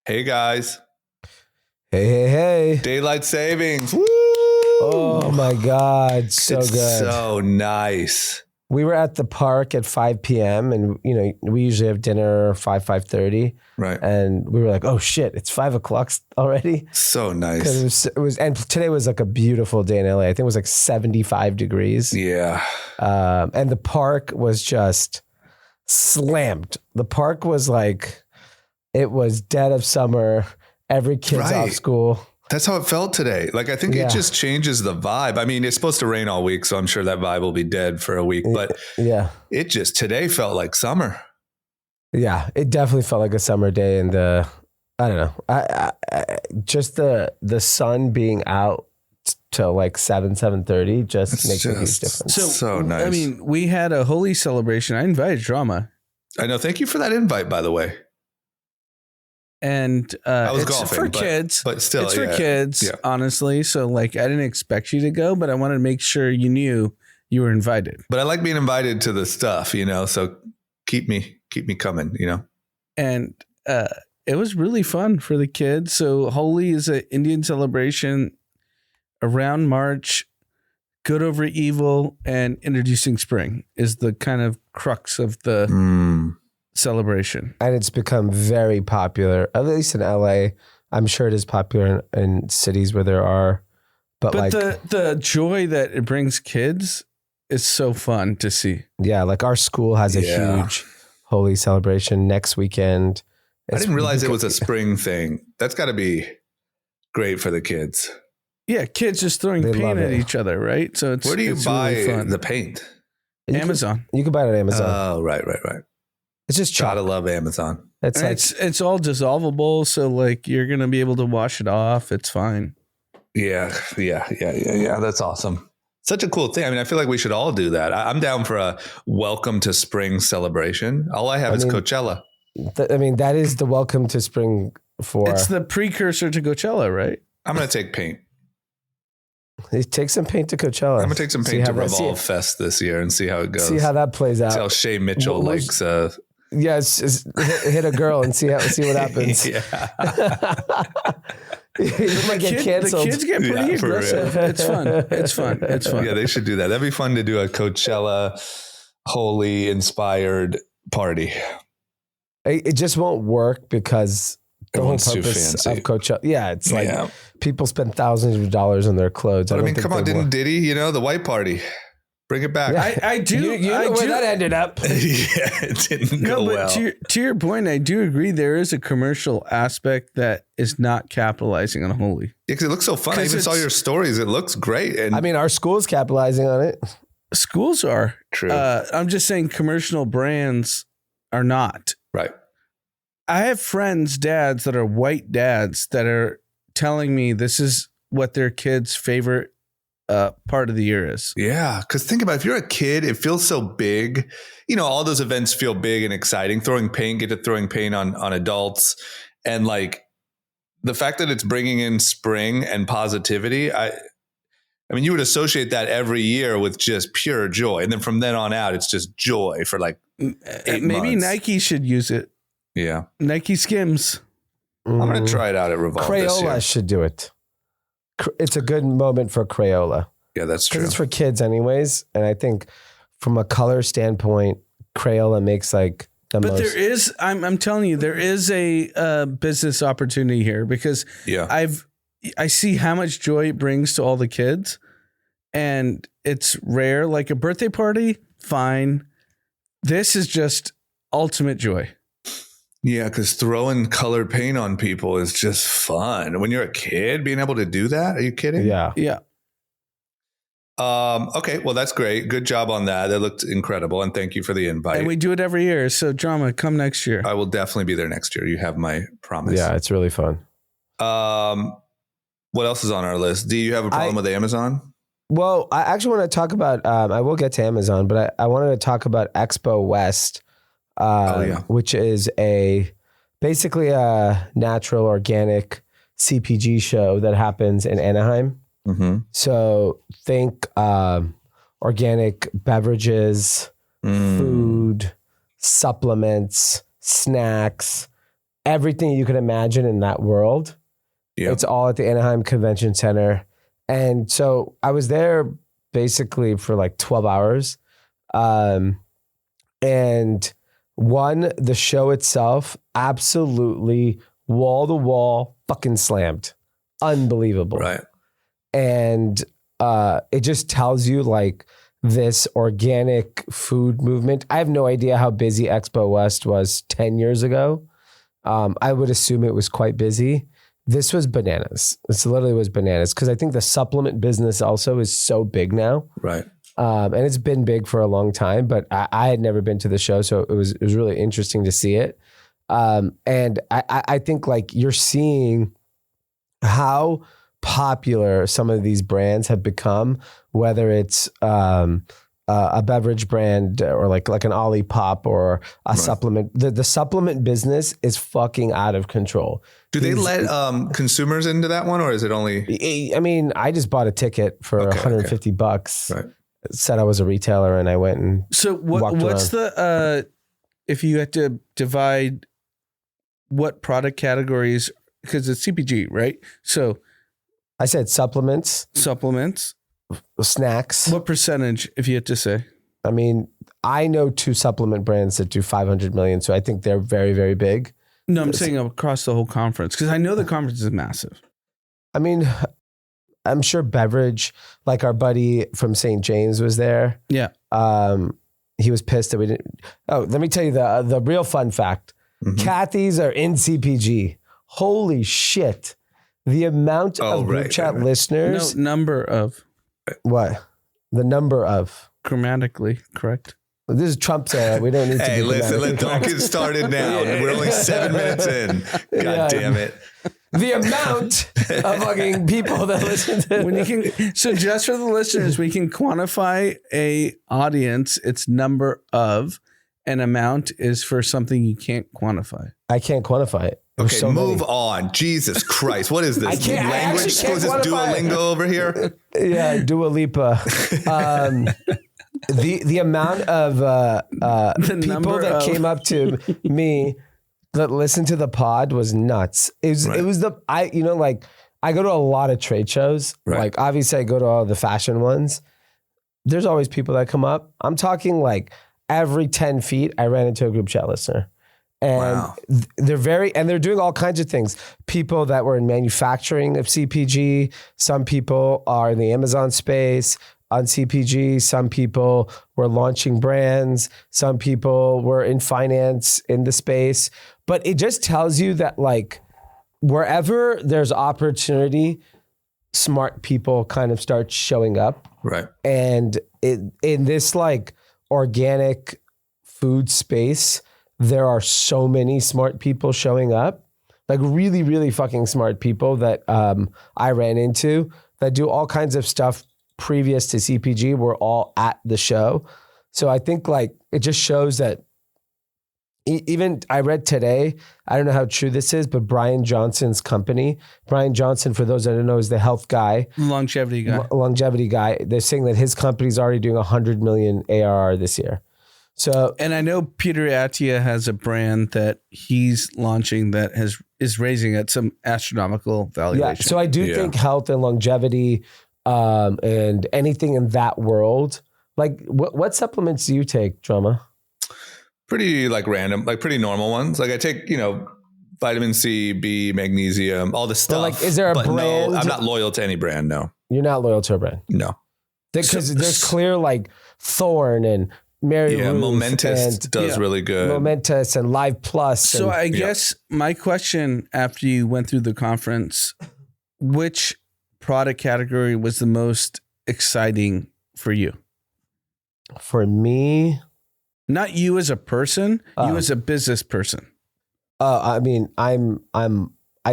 Hey guys, Hey. daylight savings. Woo! Oh my God. So it's good. so nice. We were at the park at 5 p.m. and, we usually have dinner 5:30. Right. And we were like, oh shit, it's 5 o'clock already. So nice. Because it was, and today was like a beautiful day in LA. I think it was like 75 degrees. Yeah. And the park was just slammed. The park was like, it was dead of summer. Every kid's off school. That's how it felt today. Like, I think it just changes the vibe. I mean, it's supposed to rain all week, so I'm sure that vibe will be dead for a week, but it just today felt like summer. Yeah, it definitely felt like a summer day. And I don't know, I just the sun being out till like 7:30 just makes a huge difference. So nice. I mean, we had a holy celebration. I invited Drama. I know. Thank you for that invite, by the way. And I was it's golfing, for kids, but still, it's for kids, honestly. So like, I didn't expect you to go, but I wanted to make sure you knew you were invited. But I like being invited to the stuff, so keep me coming, And it was really fun for the kids. So Holi is an Indian celebration around March. Good over evil and introducing spring is the kind of crux of the celebration. And it's become very popular, at least in LA. I'm sure it is popular in cities where there are. But like the joy that it brings kids is so fun to see. Yeah, like our school has a huge Holi celebration next weekend. I didn't realize it was a spring thing. That's got to be great for the kids. Yeah, kids just throwing paint at each other, right? So it's where do you buy really the paint? Amazon. You can buy it on Amazon. Oh, right. It's just chalk. Gotta love Amazon. It's all dissolvable, so like you're gonna be able to wash it off. It's fine. Yeah. That's awesome. Such a cool thing. I mean, I feel like we should all do that. I'm down for a welcome to spring celebration. All I have is Coachella. That is the welcome to spring for. It's the precursor to Coachella, right? I'm gonna take paint. Take some paint to Coachella. I'm gonna take some paint to Revolve Fest this year and see how it goes. See how that plays out. See how Shay Mitchell likes. Yes, hit a girl and see what happens. Yeah. You might get canceled. The kids get pretty aggressive. It's fun. Yeah, they should do that. That'd be fun to do a Coachella Holi inspired party. It just won't work because the whole purpose of Coachella. Yeah, it's like people spend thousands of dollars on their clothes. But I mean, come on, didn't Diddy, the white party? Bring it back. Yeah, I do. You know where that ended up. Yeah, it didn't go well. To your point, I do agree there is a commercial aspect that is not capitalizing on Holi. Yeah, because it looks so fun. I even saw your stories. It looks great. And I mean, our school's capitalizing on it. Schools are. True. I'm just saying commercial brands are not. Right. I have friends, dads that are white dads that are telling me this is what their kids' favorite part of the year is. Yeah. Because think about it, if you're a kid, it feels so big. All those events feel big and exciting. Throwing paint on adults. And like the fact that it's bringing in spring and positivity, I mean, you would associate that every year with just pure joy. And then from then on out, it's just joy for like 8 Maybe months. Nike should use it. Yeah. Nike Skims. I'm going to try it out at Revolve this year. Crayola should do it. It's a good moment for Crayola. Yeah, that's true. Because it's for kids anyways. And I think from a color standpoint, Crayola makes like the most. But there is, I'm telling you, there is a business opportunity here because I see how much joy it brings to all the kids. And it's rare, like a birthday party, fine. This is just ultimate joy. Yeah, because throwing colored paint on people is just fun. When you're a kid, being able to do that, are you kidding? Yeah. Okay, well, that's great. Good job on that. That looked incredible. And thank you for the invite. And we do it every year. So Drama, come next year. I will definitely be there next year. You have my promise. Yeah, it's really fun. What else is on our list? Do you have a problem with Amazon? Well, I actually want to talk about, I will get to Amazon, but I wanted to talk about Expo West. Which is basically a natural organic CPG show that happens in Anaheim. Mm-hmm. So think organic beverages, food, supplements, snacks, everything you can imagine in that world. Yep. It's all at the Anaheim Convention Center. And so I was there basically for like 12 hours. And the show itself, absolutely wall to wall fucking slammed. Unbelievable. Right. And it just tells you like this organic food movement. I have no idea how busy Expo West was 10 years ago. I would assume it was quite busy. This was bananas. This literally was bananas because I think the supplement business also is so big now. Right. And it's been big for a long time, but I had never been to the show. So it was really interesting to see it. And I think like you're seeing how popular some of these brands have become, whether it's a beverage brand or like an Olipop or a supplement. The supplement business is fucking out of control. Do they let consumers into that one, or is it only? I mean, I just bought a ticket for $150. Right. Said I was a retailer, and I went and what's the if you had to divide what product categories, because it's CPG, right? So I said supplements, snacks. What percentage, if you had to say? I mean, I know 2 supplement brands that do 500 million, so I think they're very, very big. No, I'm saying across the whole conference, because I know the conference is massive. I mean, I'm sure beverage, like our buddy from St. James was there. Yeah. He was pissed that we didn't. Oh, let me tell you the real fun fact. Mm-hmm. Kathy's are in CPG. Holy shit. The amount of group chat listeners. No, number of. What? The number of. Grammatically correct. This is Trump's era. We don't need to. Hey, listen, don't get started now. We're only 7 minutes in. God damn it. The amount of fucking people that listen to when you can. So just for the listeners, we can quantify a audience. Its number of an amount is for something you can't quantify. I can't quantify it. Okay, so move on. Jesus Christ. What is this? Language? Was this Duolingo over here? Yeah, Dua Lipa. The amount of people that came up to me that listened to the pod was nuts. It was I go to a lot of trade shows. Right. Like obviously I go to all the fashion ones. There's always people that come up. I'm talking like every 10 feet I ran into a group chat listener. And they're doing all kinds of things. People that were in manufacturing of CPG, some people are in the Amazon space on CPG, some people were launching brands, some people were in finance in the space. But it just tells you that like wherever there's opportunity, smart people kind of start showing up. Right. And in this like organic food space, there are so many smart people showing up, like really, really fucking smart people that I ran into that do all kinds of stuff previous to CPG were all at the show. So I think like it just shows that even I read today, I don't know how true this is, but Brian Johnson's company, Brian Johnson, for those that don't know, is the health guy. Longevity guy. They're saying that his company's already doing 100 million ARR this year. So, and I know Peter Attia has a brand that he's launching that is raising at some astronomical valuation. Yeah, so I do think health and longevity and anything in that world. Like, what supplements do you take, Drama? Pretty like random, like pretty normal ones. Like I take, vitamin C, B, magnesium, all the stuff. But like, is there a brand? No, I'm not loyal to any brand. No, you're not loyal to a brand. No, because there's clear like Thorne and Mary Ruth Momentous does really good. Momentous and Live Plus. So I guess my question after you went through the conference, which product category was the most exciting for you? For me, not you as a person, you as a business person. I mean, I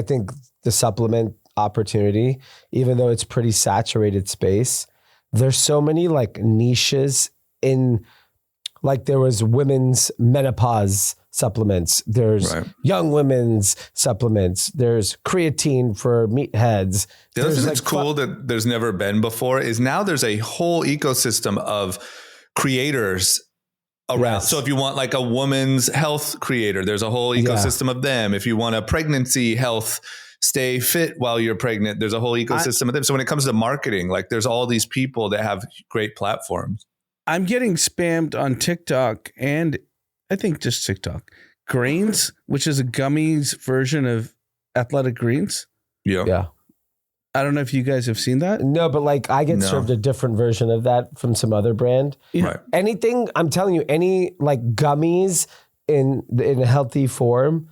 think the supplement opportunity, even though it's pretty saturated space, there's so many like niches in. Like there was women's menopause supplements. There's young women's supplements. There's creatine for meatheads. The other thing that's cool that there's never been before is now there's a whole ecosystem of creators around. Yes. So if you want like a woman's health creator, there's a whole ecosystem of them. If you want a pregnancy health, stay fit while you're pregnant, there's a whole ecosystem of them. So when it comes to marketing, like there's all these people that have great platforms. I'm getting spammed on TikTok, and I think just TikTok. Greens, which is a gummies version of Athletic Greens. Yeah. I don't know if you guys have seen that. No, but like I get served a different version of that from some other brand. Yeah. Right. Anything, I'm telling you, any like gummies in a healthy form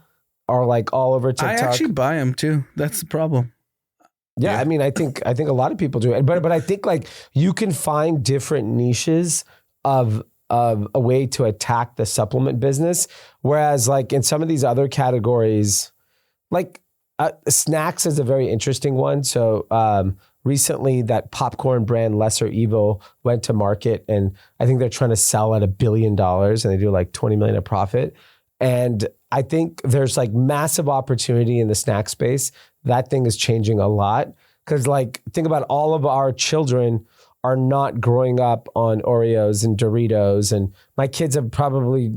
are like all over TikTok. I actually buy them too. That's the problem. Yeah, I mean, I think a lot of people do it, but I think like you can find different niches of a way to attack the supplement business, whereas like in some of these other categories, like snacks is a very interesting one. So recently, that popcorn brand Lesser Evil went to market, and I think they're trying to sell at $1 billion, and they do like 20 million of profit. And I think there's like massive opportunity in the snack space. That thing is changing a lot because like think about all of our children are not growing up on Oreos and Doritos, and my kids have probably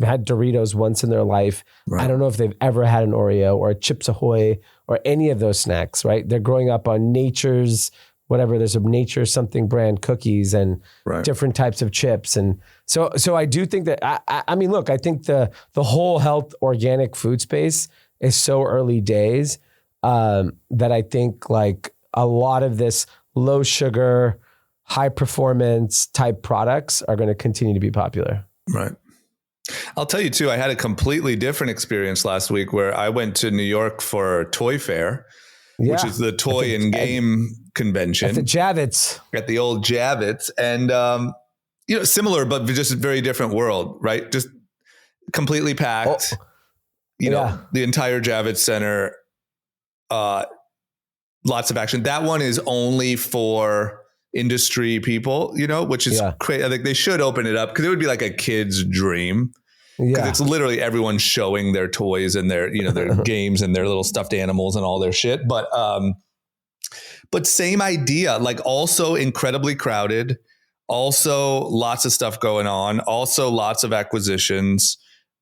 had Doritos once in their life. Right. I don't know if they've ever had an Oreo or a Chips Ahoy or any of those snacks, right? They're growing up on Nature's, whatever, there's a Nature something brand cookies and different types of chips. And so I do think that, I mean, look, I think the whole health organic food space is so early days that I think like a lot of this low sugar, high performance type products are going to continue to be popular. Right. I'll tell you too, I had a completely different experience last week where I went to New York for Toy Fair, which is the toy and game convention. At the Javits. At the old Javits. And, similar, but just a very different world, right? Just completely packed, the entire Javits Center, lots of action. That one is only for industry people, which is crazy. I think they should open it up because it would be like a kid's dream. Because it's literally everyone showing their toys and their, their games and their little stuffed animals and all their shit. But same idea, like also incredibly crowded, also lots of stuff going on, also lots of acquisitions.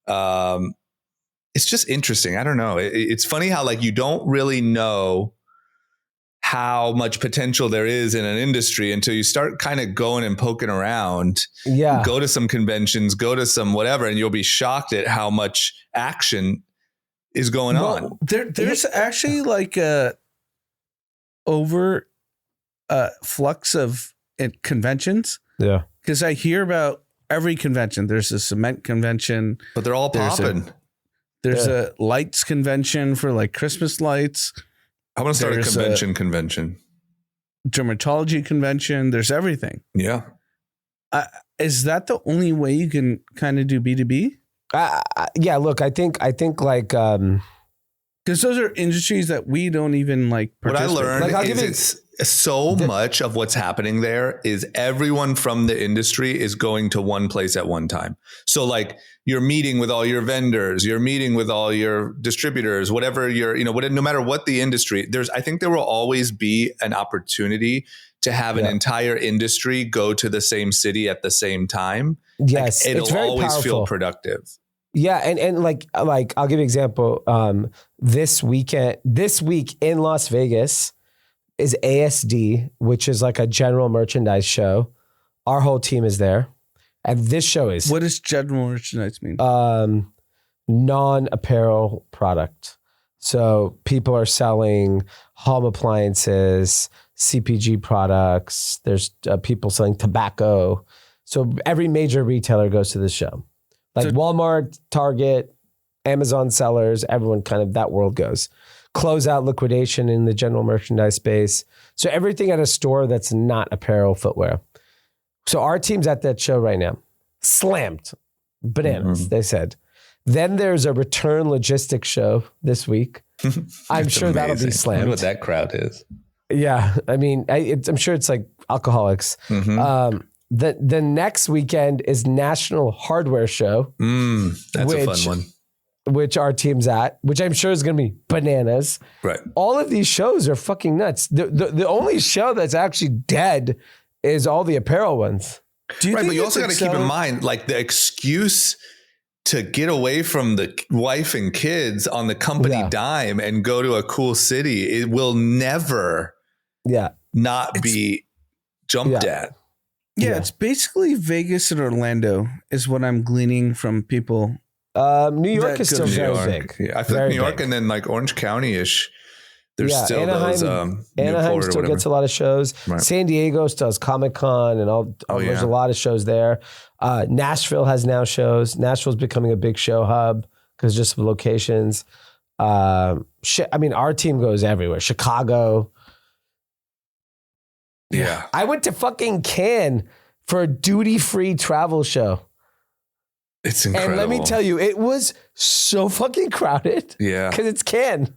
It's just interesting. I don't know. It's funny how like you don't really know how much potential there is in an industry until you start kind of going and poking around. Go to some conventions, go to some whatever, and you'll be shocked at how much action is going on. There's actually like a flux of conventions. Yeah. Because I hear about every convention. There's a cement convention. But they're all popping. There's a lights convention for like Christmas lights. I want to start a convention. Dermatology convention. There's everything. Yeah. Is that the only way you can kind of do B2B? Yeah. Look, I think like, because those are industries that we don't even like. What I learned is so much of what's happening there is everyone from the industry is going to one place at one time. So like you're meeting with all your vendors, you're meeting with all your distributors, whatever no matter what the industry, I think there will always be an opportunity to have an entire industry go to the same city at the same time. Yes. Like, it's very always powerful. feel productive. Yeah. And like I'll give you an example. This week in Las Vegas is ASD, which is like a general merchandise show. Our whole team is there. And this show is... What does general merchandise mean? Non-apparel product. So people are selling home appliances, CPG products. There's people selling tobacco. So every major retailer goes to this show. Like Walmart, Target, Amazon sellers, everyone kind of that world goes. Closeout liquidation in the general merchandise space. So everything at a store that's not apparel footwear. So our team's at that show right now. Slammed. Bananas, they said. Then there's a return logistics show this week. I'm sure that'll be slammed. I wonder what that crowd is. Yeah. I mean, I'm sure it's like alcoholics. The next weekend is National Hardware Show. That's a fun one. Which our team's at, which I'm sure is going to be bananas. Right. All of these shows are fucking nuts. The only show that's actually dead is all the apparel ones. Do you Right, think but you it's also got to keep in mind, like the excuse to get away from the wife and kids on the company dime and go to a cool city, it will never not be jumped at. Yeah, it's basically Vegas and Orlando is what I'm gleaning from people. New York is still very big. Yeah, I feel like New York and then like Orange County-ish. There's still Anaheim, those Anaheim still gets a lot of shows. Right. San Diego still has Comic-Con and all there's a lot of shows there. Nashville has now shows. Nashville's becoming a big show hub because just of locations. I mean, our team goes everywhere. Chicago. Yeah. I went to fucking Cannes for a duty-free travel show. It's incredible. And let me tell you, it was so fucking crowded. Yeah. Because it's Cannes.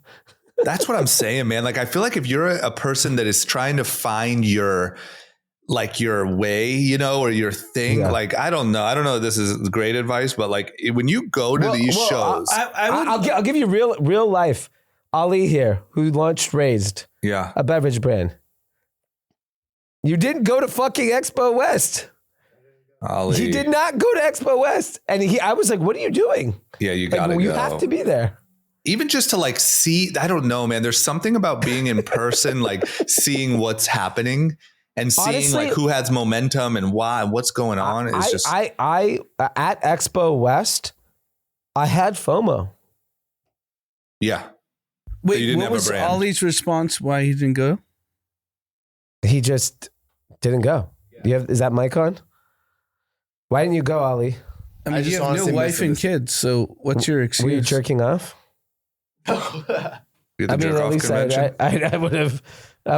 That's what I'm saying, man. Like, I feel like if you're a person that is trying to find your way, you know, or your thing, like, I don't know if this is great advice, but like when you go to these shows, I'll give you real life. Ali here, who launched Raised, a beverage brand. You didn't go to fucking Expo West. Ali. He did not go to Expo West. And I was like, what are you doing? Yeah, you gotta go. You have to be there. Even just to like see, I don't know, man. There's something about being in person, like seeing what's happening and seeing honestly, like who has momentum and why, what's going on. It's just I at Expo West, I had FOMO. Yeah. Wait, what was Ollie's response? Why he didn't go? He just didn't go. Is that mic on? Why didn't you go, Ollie? I mean, you have no wife and kids, so what's your excuse? Were you jerking off? I mean, at least I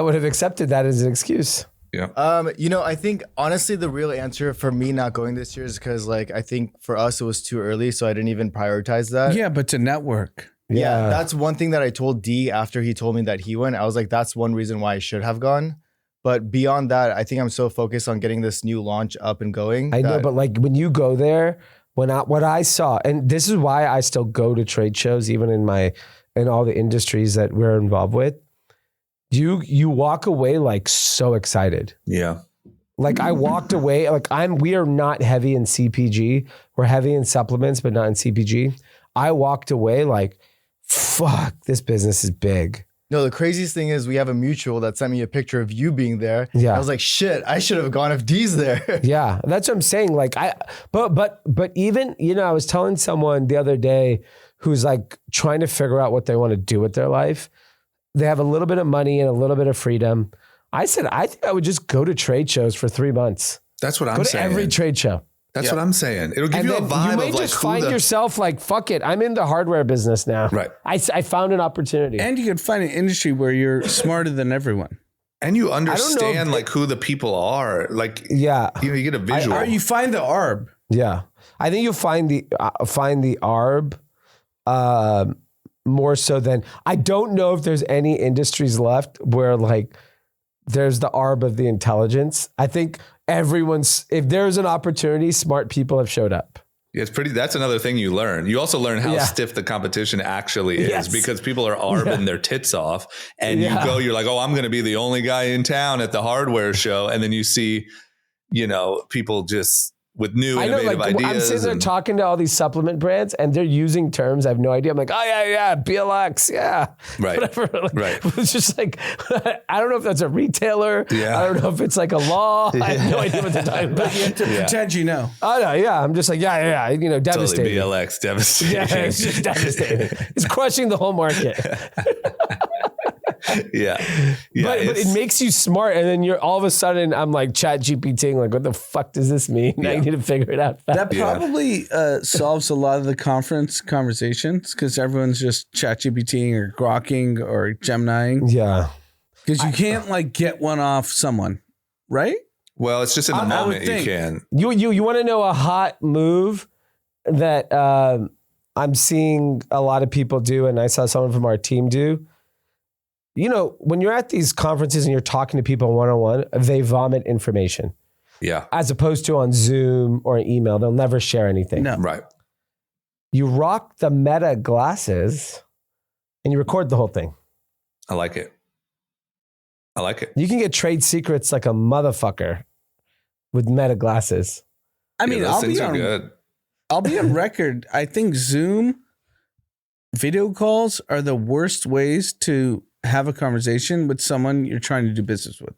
would have accepted that as an excuse. Yeah. You know, I think honestly the real answer for me not going this year is because like I think for us it was too early, so I didn't even prioritize that. Yeah, but to network. Yeah, that's one thing that I told D after he told me that he went. I was like, that's one reason why I should have gone. But beyond that, I think I'm so focused on getting this new launch up and going. I know, but like when you go there, what I saw, and this is why I still go to trade shows, even in all the industries that we're involved with, you walk away like so excited. Yeah. Like I walked away, like we are not heavy in CPG. We're heavy in supplements, but not in CPG. I walked away like, fuck, this business is big. No, the craziest thing is we have a mutual that sent me a picture of you being there. Yeah. I was like, shit, I should have gone if D's there. Yeah, that's what I'm saying. Like but even, you know, I was telling someone the other day who's like trying to figure out what they want to do with their life. They have a little bit of money and a little bit of freedom. I said, I think I would just go to trade shows for 3 months. That's what I'm saying. Go to every trade show. That's what I'm saying. It'll give you a vibe you may of like just find yourself like, fuck it, I'm in the hardware business now. Right. I found an opportunity. And you could find an industry where you're smarter than everyone. And you understand like who the people are. Like, you know, you get a visual. Or you find the ARB. Yeah. I think you'll find the ARB more so than, I don't know if there's any industries left where like there's the ARB of the intelligence. I think if there's an opportunity, smart people have showed up. Yeah, that's another thing you learn. You also learn how stiff the competition actually is because people are arbing their tits off and you're like, oh, I'm going to be the only guy in town at the hardware show. And then you see, you know, people just with new innovative ideas. I'm sitting there talking to all these supplement brands and they're using terms I have no idea. I'm like, oh yeah, BLX, right, whatever. Like, right. It's just like, I don't know if that's a retailer. Yeah. I don't know if it's like a law. I have no idea what they're talking about. You have to pretend you know. Oh no, yeah. I'm just like, yeah. You know, devastating. Totally BLX, devastating. Yeah, it's just devastating. It's crushing the whole market. Yeah. But it makes you smart, and then you're all of a sudden I'm like chat GPTing, like, what the fuck does this mean? Now you need to figure it out fast. That probably solves a lot of the conversations because everyone's just chat GPTing or grokking or Geminiing. Yeah. Because you can't like get one off someone, right? Well, it's just in the moment you can. You want to know a hot move that I'm seeing a lot of people do, and I saw someone from our team do. You know, when you're at these conferences and you're talking to people one-on-one, they vomit information. Yeah. As opposed to on Zoom or email, they'll never share anything. No. Right. You rock the Meta glasses and you record the whole thing. I like it. You can get trade secrets like a motherfucker with Meta glasses. I mean, those things are good. I'll be on record. I think Zoom video calls are the worst ways to have a conversation with someone you're trying to do business with.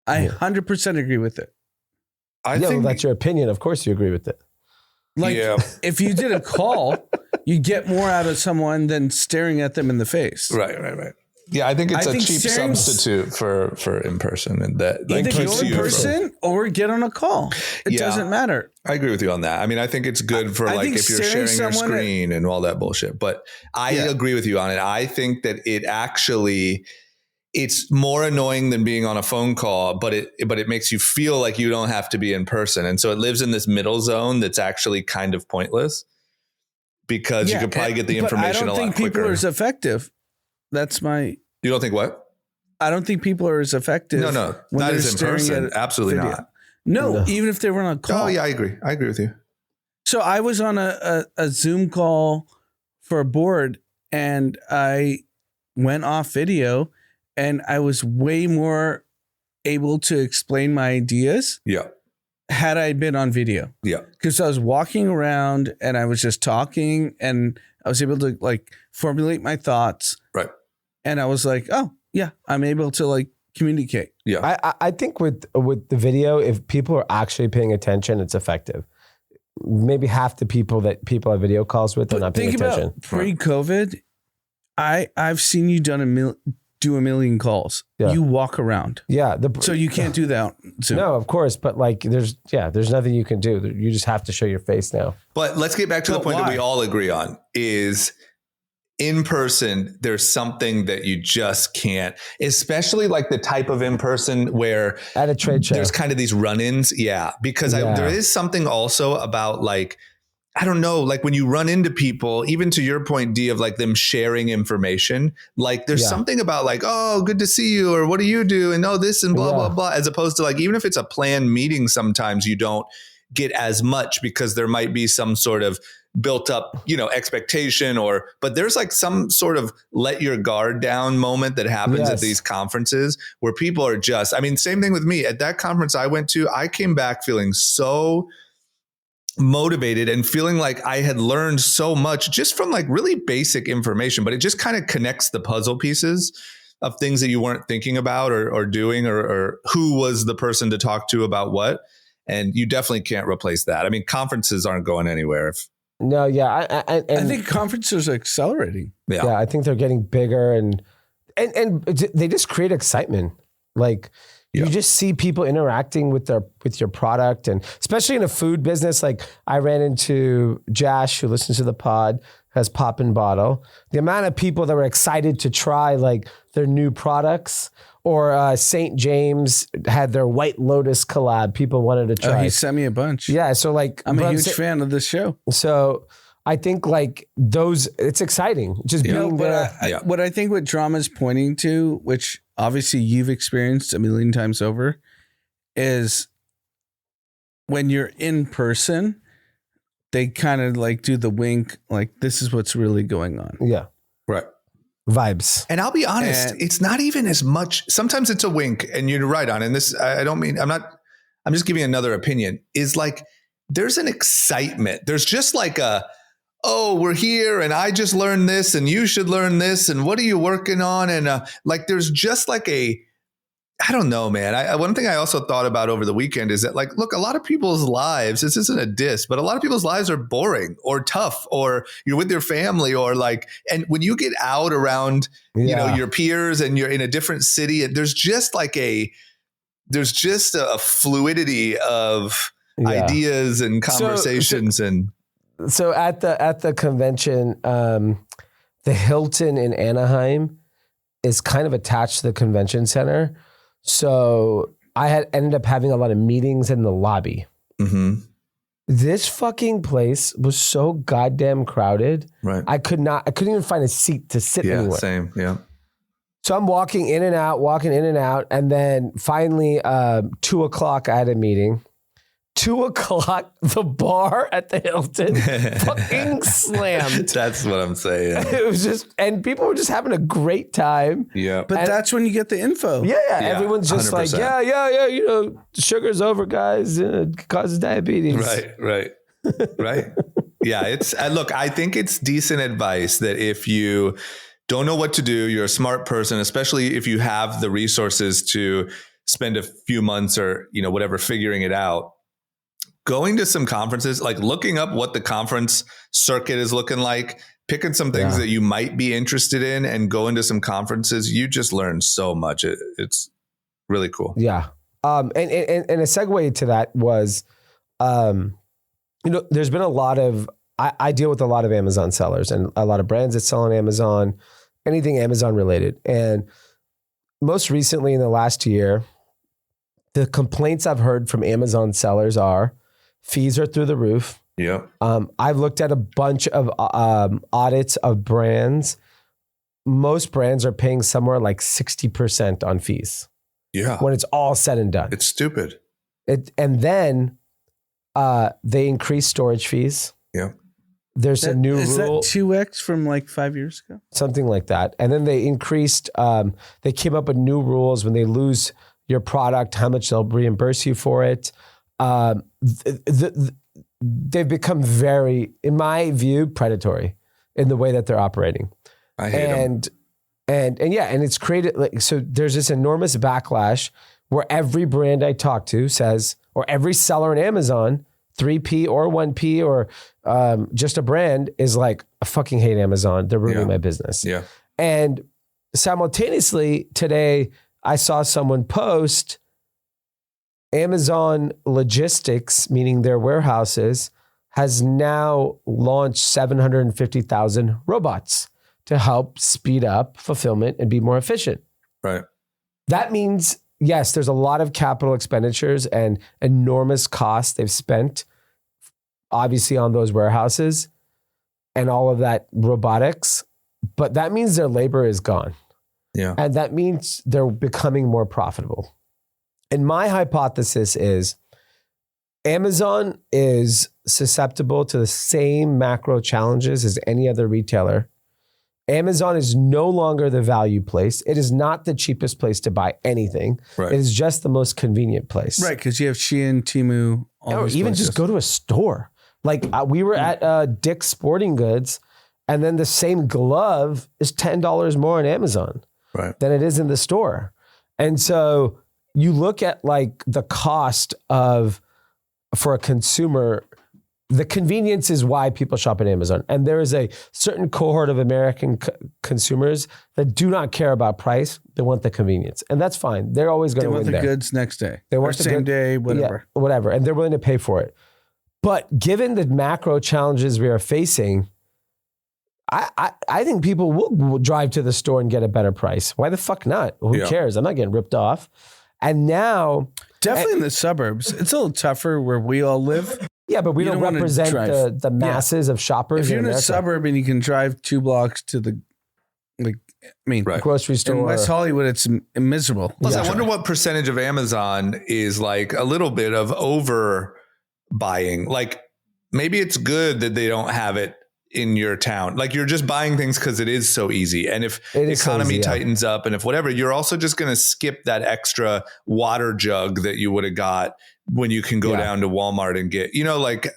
I 100% agree with it. I think that's your opinion. Of course you agree with it. Like, if you did a call, you get more out of someone than staring at them in the face. Right. Yeah, I think it's a cheap substitute for in person, and that either go in person or get on a call. It doesn't matter. I agree with you on that. I mean, I think it's good for like if you're sharing your screen and all that bullshit. But I agree with you on it. I think that it's more annoying than being on a phone call, but it makes you feel like you don't have to be in person, and so it lives in this middle zone that's actually kind of pointless because you could probably get the information a lot quicker. I don't think people are as effective. That's my. You don't think what? I don't think people are as effective. No, not as in person. Absolutely not. No, even if they were on a call. Oh yeah, I agree with you. So I was on a Zoom call for a board, and I went off video, and I was way more able to explain my ideas. Yeah. Had I been on video. Yeah. Because I was walking around and I was just talking, and I was able to like formulate my thoughts. Right. And I was like, oh yeah, I'm able to like communicate. Yeah. I think with the video, if people are actually paying attention, it's effective. Maybe half the people that people have video calls with are not paying attention. About pre-COVID, I've seen you do a million calls. Yeah. You walk around. Yeah. So you can't do that. No, of course. But like, there's nothing you can do. You just have to show your face now. But let's get back to the point that we all agree on is in person, there's something that you just can't, especially like the type of in person where at a trade show, there's kind of these run-ins. Yeah. Because there is something also about like, I don't know, like when you run into people, even to your point, D, of like them sharing information, like there's something about like, oh, good to see you, or what do you do? And this and blah, blah, blah, as opposed to like, even if it's a planned meeting, sometimes you don't get as much because there might be some sort of built up, expectation but there's like some sort of let your guard down moment that happens at these conferences where people are just, same thing with me at that conference I went to, I came back feeling so motivated and feeling like I had learned so much just from like really basic information, but it just kind of connects the puzzle pieces of things that you weren't thinking about or doing or who was the person to talk to about what. And you definitely can't replace that. Conferences aren't going anywhere. No, yeah. I think conferences are accelerating. Yeah, I think they're getting bigger and they just create excitement. Like you just see people interacting with your product, and especially in a food business. Like I ran into Josh, who listens to the pod, has Poppin' Bottle. The amount of people that were excited to try like their new products, or St. James had their White Lotus collab. People wanted to try. He sent me a bunch. Yeah, so like I'm a huge fan of this show. So I think like those, it's exciting just being there. What I think what drama is pointing to, which obviously you've experienced a million times over, is when you're in person, they kind of like do the wink, like this is what's really going on. Yeah. Right. Vibes. And I'll be honest, it's not even as much. Sometimes it's a wink, and you're right on. And this, I don't mean, I'm just giving another opinion, is like, there's an excitement. There's just like we're here and I just learned this and you should learn this. And what are you working on? And like, there's just like I don't know, man. One thing I also thought about over the weekend is that like, look, a lot of people's lives, this isn't a diss, but a lot of people's lives are boring or tough, or you're with your family, or like, and when you get out around, your peers and you're in a different city, there's just a fluidity of ideas and conversations. So at the convention, the Hilton in Anaheim is kind of attached to the convention center. So I had ended up having a lot of meetings in the lobby. Mm-hmm. This fucking place was so goddamn crowded. Right. I couldn't even find a seat to sit anywhere. Same. Yeah. So I'm walking in and out. And then finally, 2:00, I had a meeting. 2:00, the bar at the Hilton fucking slammed. That's what I'm saying. It was just, and people were just having a great time. Yeah. But that's when you get the info. Yeah. Everyone's just 100%. like, yeah. You know, sugar's over, guys. It causes diabetes. Right. Yeah. Look, I think it's decent advice that if you don't know what to do, you're a smart person, especially if you have the resources to spend a few months or, you know, whatever, figuring it out. Going to some conferences, like looking up what the conference circuit is looking like, picking some things that you might be interested in and going to some conferences, you just learn so much. It's really cool. Yeah. And a segue to that was, you know, there's been a lot of, I deal with a lot of Amazon sellers and a lot of brands that sell on Amazon, anything Amazon related. And most recently in the last year, the complaints I've heard from Amazon sellers are fees are through the roof. Yeah. I've looked at a bunch of audits of brands. Most brands are paying somewhere like 60% on fees. Yeah. When it's all said and done. It's stupid. And then they increase storage fees. Yeah. There's a new is rule. Is that 2x from like 5 years ago? Something like that. And then they increased, they came up with new rules when they lose your product, how much they'll reimburse you for it. They've become very, in my view, predatory in the way that they're operating. I hate them. And it's created like, so there's this enormous backlash where every brand I talk to says, or every seller on Amazon, 3P or 1P or just a brand is like, I fucking hate Amazon. They're ruining my business. Yeah. And simultaneously today, I saw someone post Amazon Logistics, meaning their warehouses, has now launched 750,000 robots to help speed up fulfillment and be more efficient. Right. That means, yes, there's a lot of capital expenditures and enormous costs they've spent, obviously, on those warehouses and all of that robotics, but that means their labor is gone. Yeah. And that means they're becoming more profitable. And my hypothesis is Amazon is susceptible to the same macro challenges as any other retailer. Amazon is no longer the value place. It is not the cheapest place to buy anything. Right. It is just the most convenient place. Right, because you have Shein, Temu, all Or these even places. just go to a store. Like we were at Dick's Sporting Goods, and then the same glove is $10 more on Amazon than it is in the store. And so you look at like the cost of, for a consumer, the convenience is why people shop at Amazon. And there is a certain cohort of American consumers that do not care about price. They want the convenience. And that's fine. They're always going to win They want there. the goods next day. They Or want the same good- day, whatever. Yeah, whatever. And they're willing to pay for it. But given the macro challenges we are facing, I think people will drive to the store and get a better price. Why the fuck not? Who cares? I'm not getting ripped off. And now... Definitely in the suburbs. It's a little tougher where we all live. Yeah, but we don't wanna represent drive. the masses of shoppers. If you're in a America. suburb and you can drive 2 blocks to the, Grocery store. in West Hollywood, it's miserable. Plus, I wonder what percentage of Amazon is like a little bit of over buying. Like maybe it's good that they don't have it in your town. Like you're just buying things because it is so easy. And if the economy tightens up and if whatever, you're also just going to skip that extra water jug that you would have got when you can go down to Walmart and get, you know, like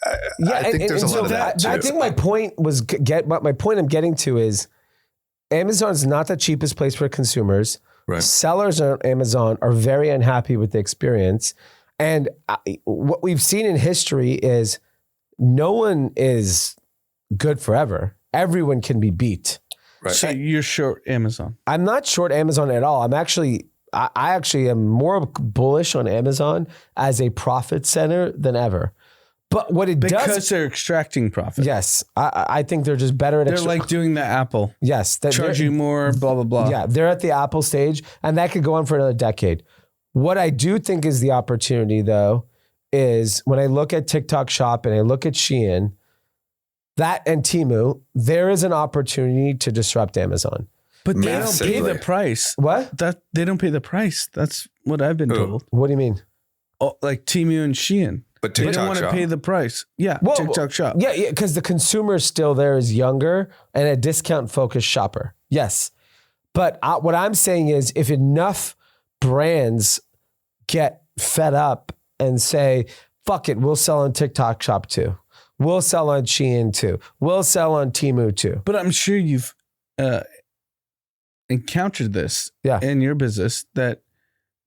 I think there's a lot of that too. I think my point was my point I'm getting to is Amazon is not the cheapest place for consumers. Right. Sellers on Amazon are very unhappy with the experience. And what we've seen in history is no one is good forever. Everyone can be beat. Right. So you're short Amazon. I'm not short Amazon at all. I actually am more bullish on Amazon as a profit center than ever. But what it does, because they're extracting profit. yes, I think they're just better at. They're like doing the Apple. yes, Charge you more, blah, blah, blah. Yeah, they're at the Apple stage, and that could go on for another decade. What I do think is the opportunity, though, is when I look at TikTok Shop and I look at Shein, that and Temu, there is an opportunity to disrupt Amazon. But they Massively. don't pay the price. What? That they don't pay the price. That's what I've been told. What do you mean? Oh, like Temu and Shein. But They TikTok don't want to Shop. pay the price. Yeah, Well, TikTok Shop. Yeah, because the consumer still there is younger and a discount focused shopper. Yes. But what I'm saying is if enough brands get fed up and say, fuck it, we'll sell on TikTok Shop too. We'll sell on Shein too. We'll sell on Temu too. But I'm sure you've encountered this in your business that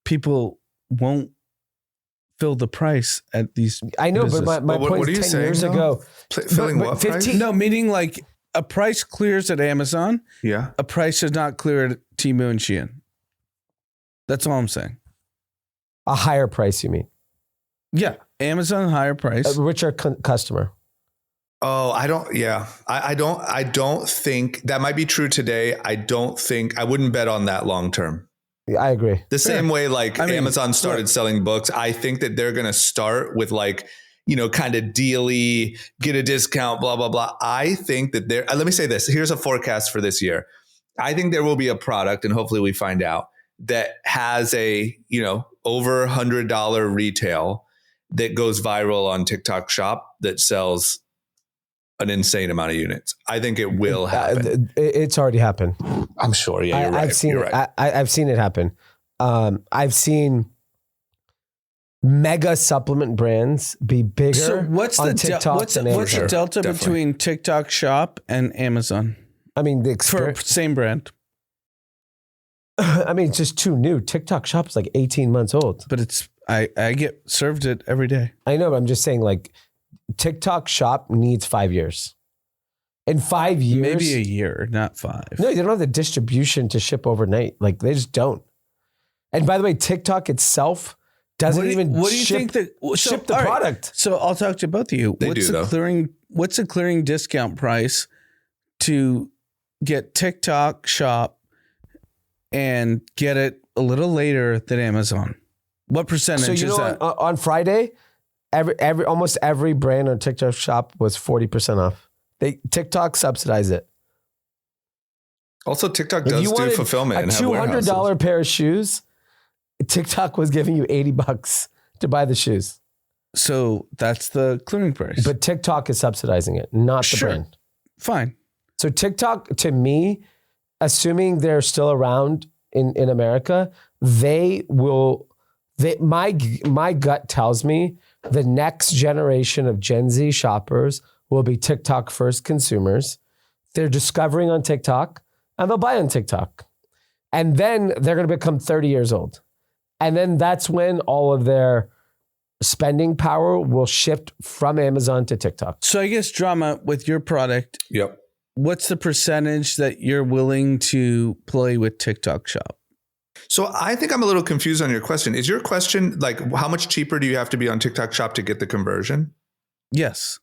people won't fill the price at these. I know, business. but my point is 10 years ago. Filling what 15 price? No, meaning like a price clears at Amazon. Yeah. A price does not clear at Temu and Shein. That's all I'm saying. A higher price, you mean? Yeah. Amazon higher price. A richer customer. Oh, I don't. Yeah, I don't think that might be true today. I wouldn't bet on that long term. Yeah, I agree. The same way like Amazon started look, selling books. I think that they're going to start with like, kind of dealy, get a discount, blah, blah, blah. I think that let me say this. Here's a forecast for this year. I think there will be a product, and hopefully we find out, that has a, over $100 retail that goes viral on TikTok Shop that sells an insane amount of units. I think it will happen. It's already happened. I'm sure. Yeah, you're right. I've seen you're it. right. I've seen it happen. I've seen mega supplement brands be bigger. So what's on the TikTok what's than the Amazon. delta between TikTok Shop and Amazon I mean, for same brand? I mean, it's just too new. TikTok Shop is like 18 months old. But it's I get served it every day. I know, but I'm just saying, like, TikTok Shop needs 5 years. In 5 years, Maybe a year, not 5. No, they don't have the distribution to ship overnight. Like, they just don't. And by the way, TikTok itself doesn't ship the product. So I'll talk to both of you. What's the clearing discount price to get TikTok Shop and get it a little later than Amazon? What percentage is that? On Friday, almost every brand on TikTok Shop was 40% off. TikTok subsidize it. Also, TikTok does do fulfillment and have warehouses. A $200 pair of shoes, TikTok was giving you $80 to buy the shoes. So that's the clearing price. But TikTok is subsidizing it, not the brand. Fine. So TikTok, to me, assuming they're still around in America, my gut tells me the next generation of Gen Z shoppers will be TikTok first consumers. They're discovering on TikTok and they'll buy on TikTok. And then they're going to become 30 years old. And then that's when all of their spending power will shift from Amazon to TikTok. So I guess, Drama, with your product, yep. What's the percentage that you're willing to play with TikTok Shop? So I think I'm a little confused on your question. Is your question like, how much cheaper do you have to be on TikTok Shop to get the conversion? Yes.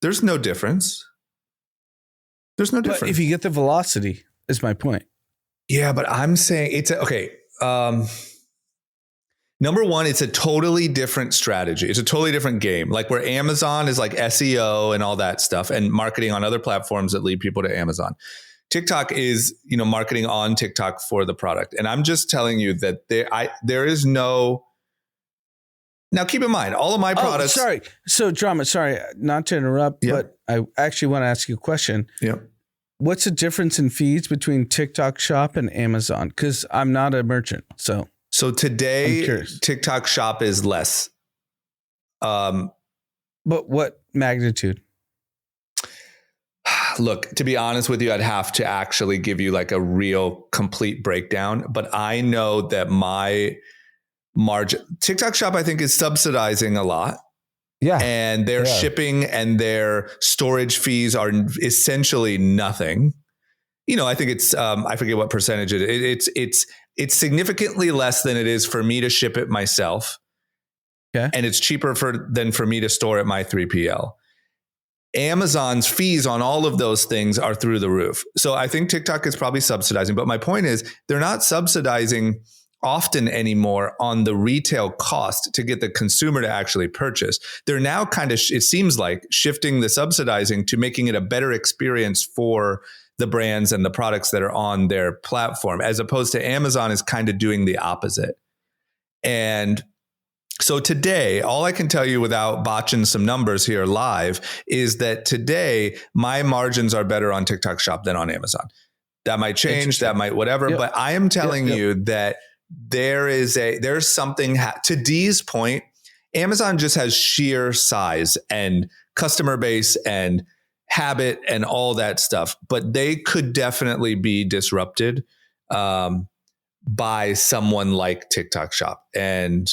There's no difference. But if you get the velocity, is my point. Yeah, but I'm saying okay. Number one, it's a totally different strategy. It's a totally different game. Like where Amazon is like SEO and all that stuff and marketing on other platforms that lead people to Amazon. TikTok is, marketing on TikTok for the product. And I'm just telling you that there is no. Now, keep in mind, all of my products. Sorry. So, Drama, sorry, not to interrupt, but I actually want to ask you a question. Yeah. What's the difference in fees between TikTok Shop and Amazon? Because I'm not a merchant, So today, TikTok Shop is less. But what magnitude? Look, to be honest with you, I'd have to actually give you like a real complete breakdown. But I know that my margin, TikTok Shop, I think is subsidizing a lot. Yeah. And their shipping and their storage fees are essentially nothing. I think it's, I forget what percentage it is. It's significantly less than it is for me to ship it myself. Okay. And it's cheaper than for me to store at my 3PL. Amazon's fees on all of those things are through the roof. So I think TikTok is probably subsidizing. But my point is they're not subsidizing often anymore on the retail cost to get the consumer to actually purchase. They're now kind of, it seems like, shifting the subsidizing to making it a better experience for the brands and the products that are on their platform, as opposed to Amazon is kind of doing the opposite. And So today, all I can tell you without botching some numbers here live is that today my margins are better on TikTok Shop than on Amazon. That might change, that might whatever, but I am telling you that there's something to Dee's point. Amazon just has sheer size and customer base and habit and all that stuff, but they could definitely be disrupted by someone like TikTok Shop. And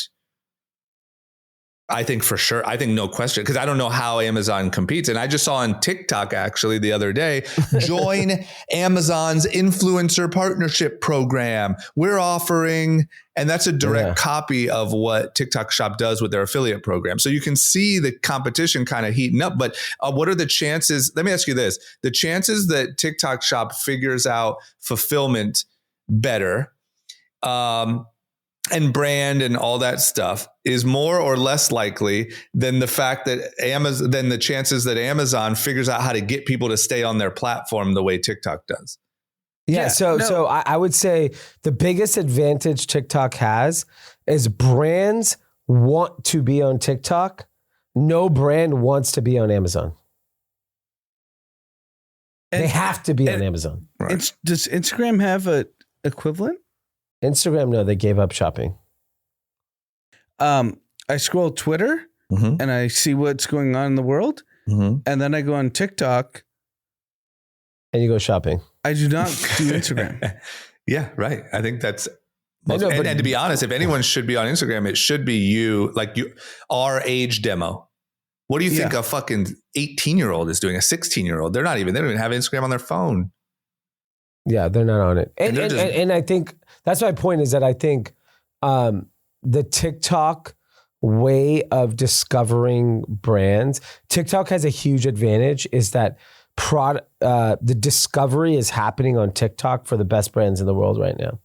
I think for sure, I think no question, because I don't know how Amazon competes. And I just saw on TikTok actually the other day, join Amazon's influencer partnership program. We're offering, and that's a direct copy of what TikTok Shop does with their affiliate program. So you can see the competition kind of heating up. But what are the chances? Let me ask you this. The chances that TikTok Shop figures out fulfillment better, and brand and all that stuff is more or less likely than the fact that than the chances that Amazon figures out how to get people to stay on their platform the way TikTok does. So I would say the biggest advantage TikTok has is brands want to be on TikTok. No brand wants to be on Amazon. They have to be on Amazon. Right. Does Instagram have an equivalent? Instagram, no, they gave up shopping. I scroll Twitter and I see what's going on in the world. And then I go on TikTok. And you go shopping. I do not do Instagram. Yeah, right. I think that's and to be honest, if anyone should be on Instagram, it should be you, like our age demo. What do you think a fucking 18-year-old is doing? A 16-year-old? They don't even have Instagram on their phone. Yeah, they're not on it. And I think that's my point, is that I think the TikTok way of discovering brands, TikTok has a huge advantage, is that the discovery is happening on TikTok for the best brands in the world right now.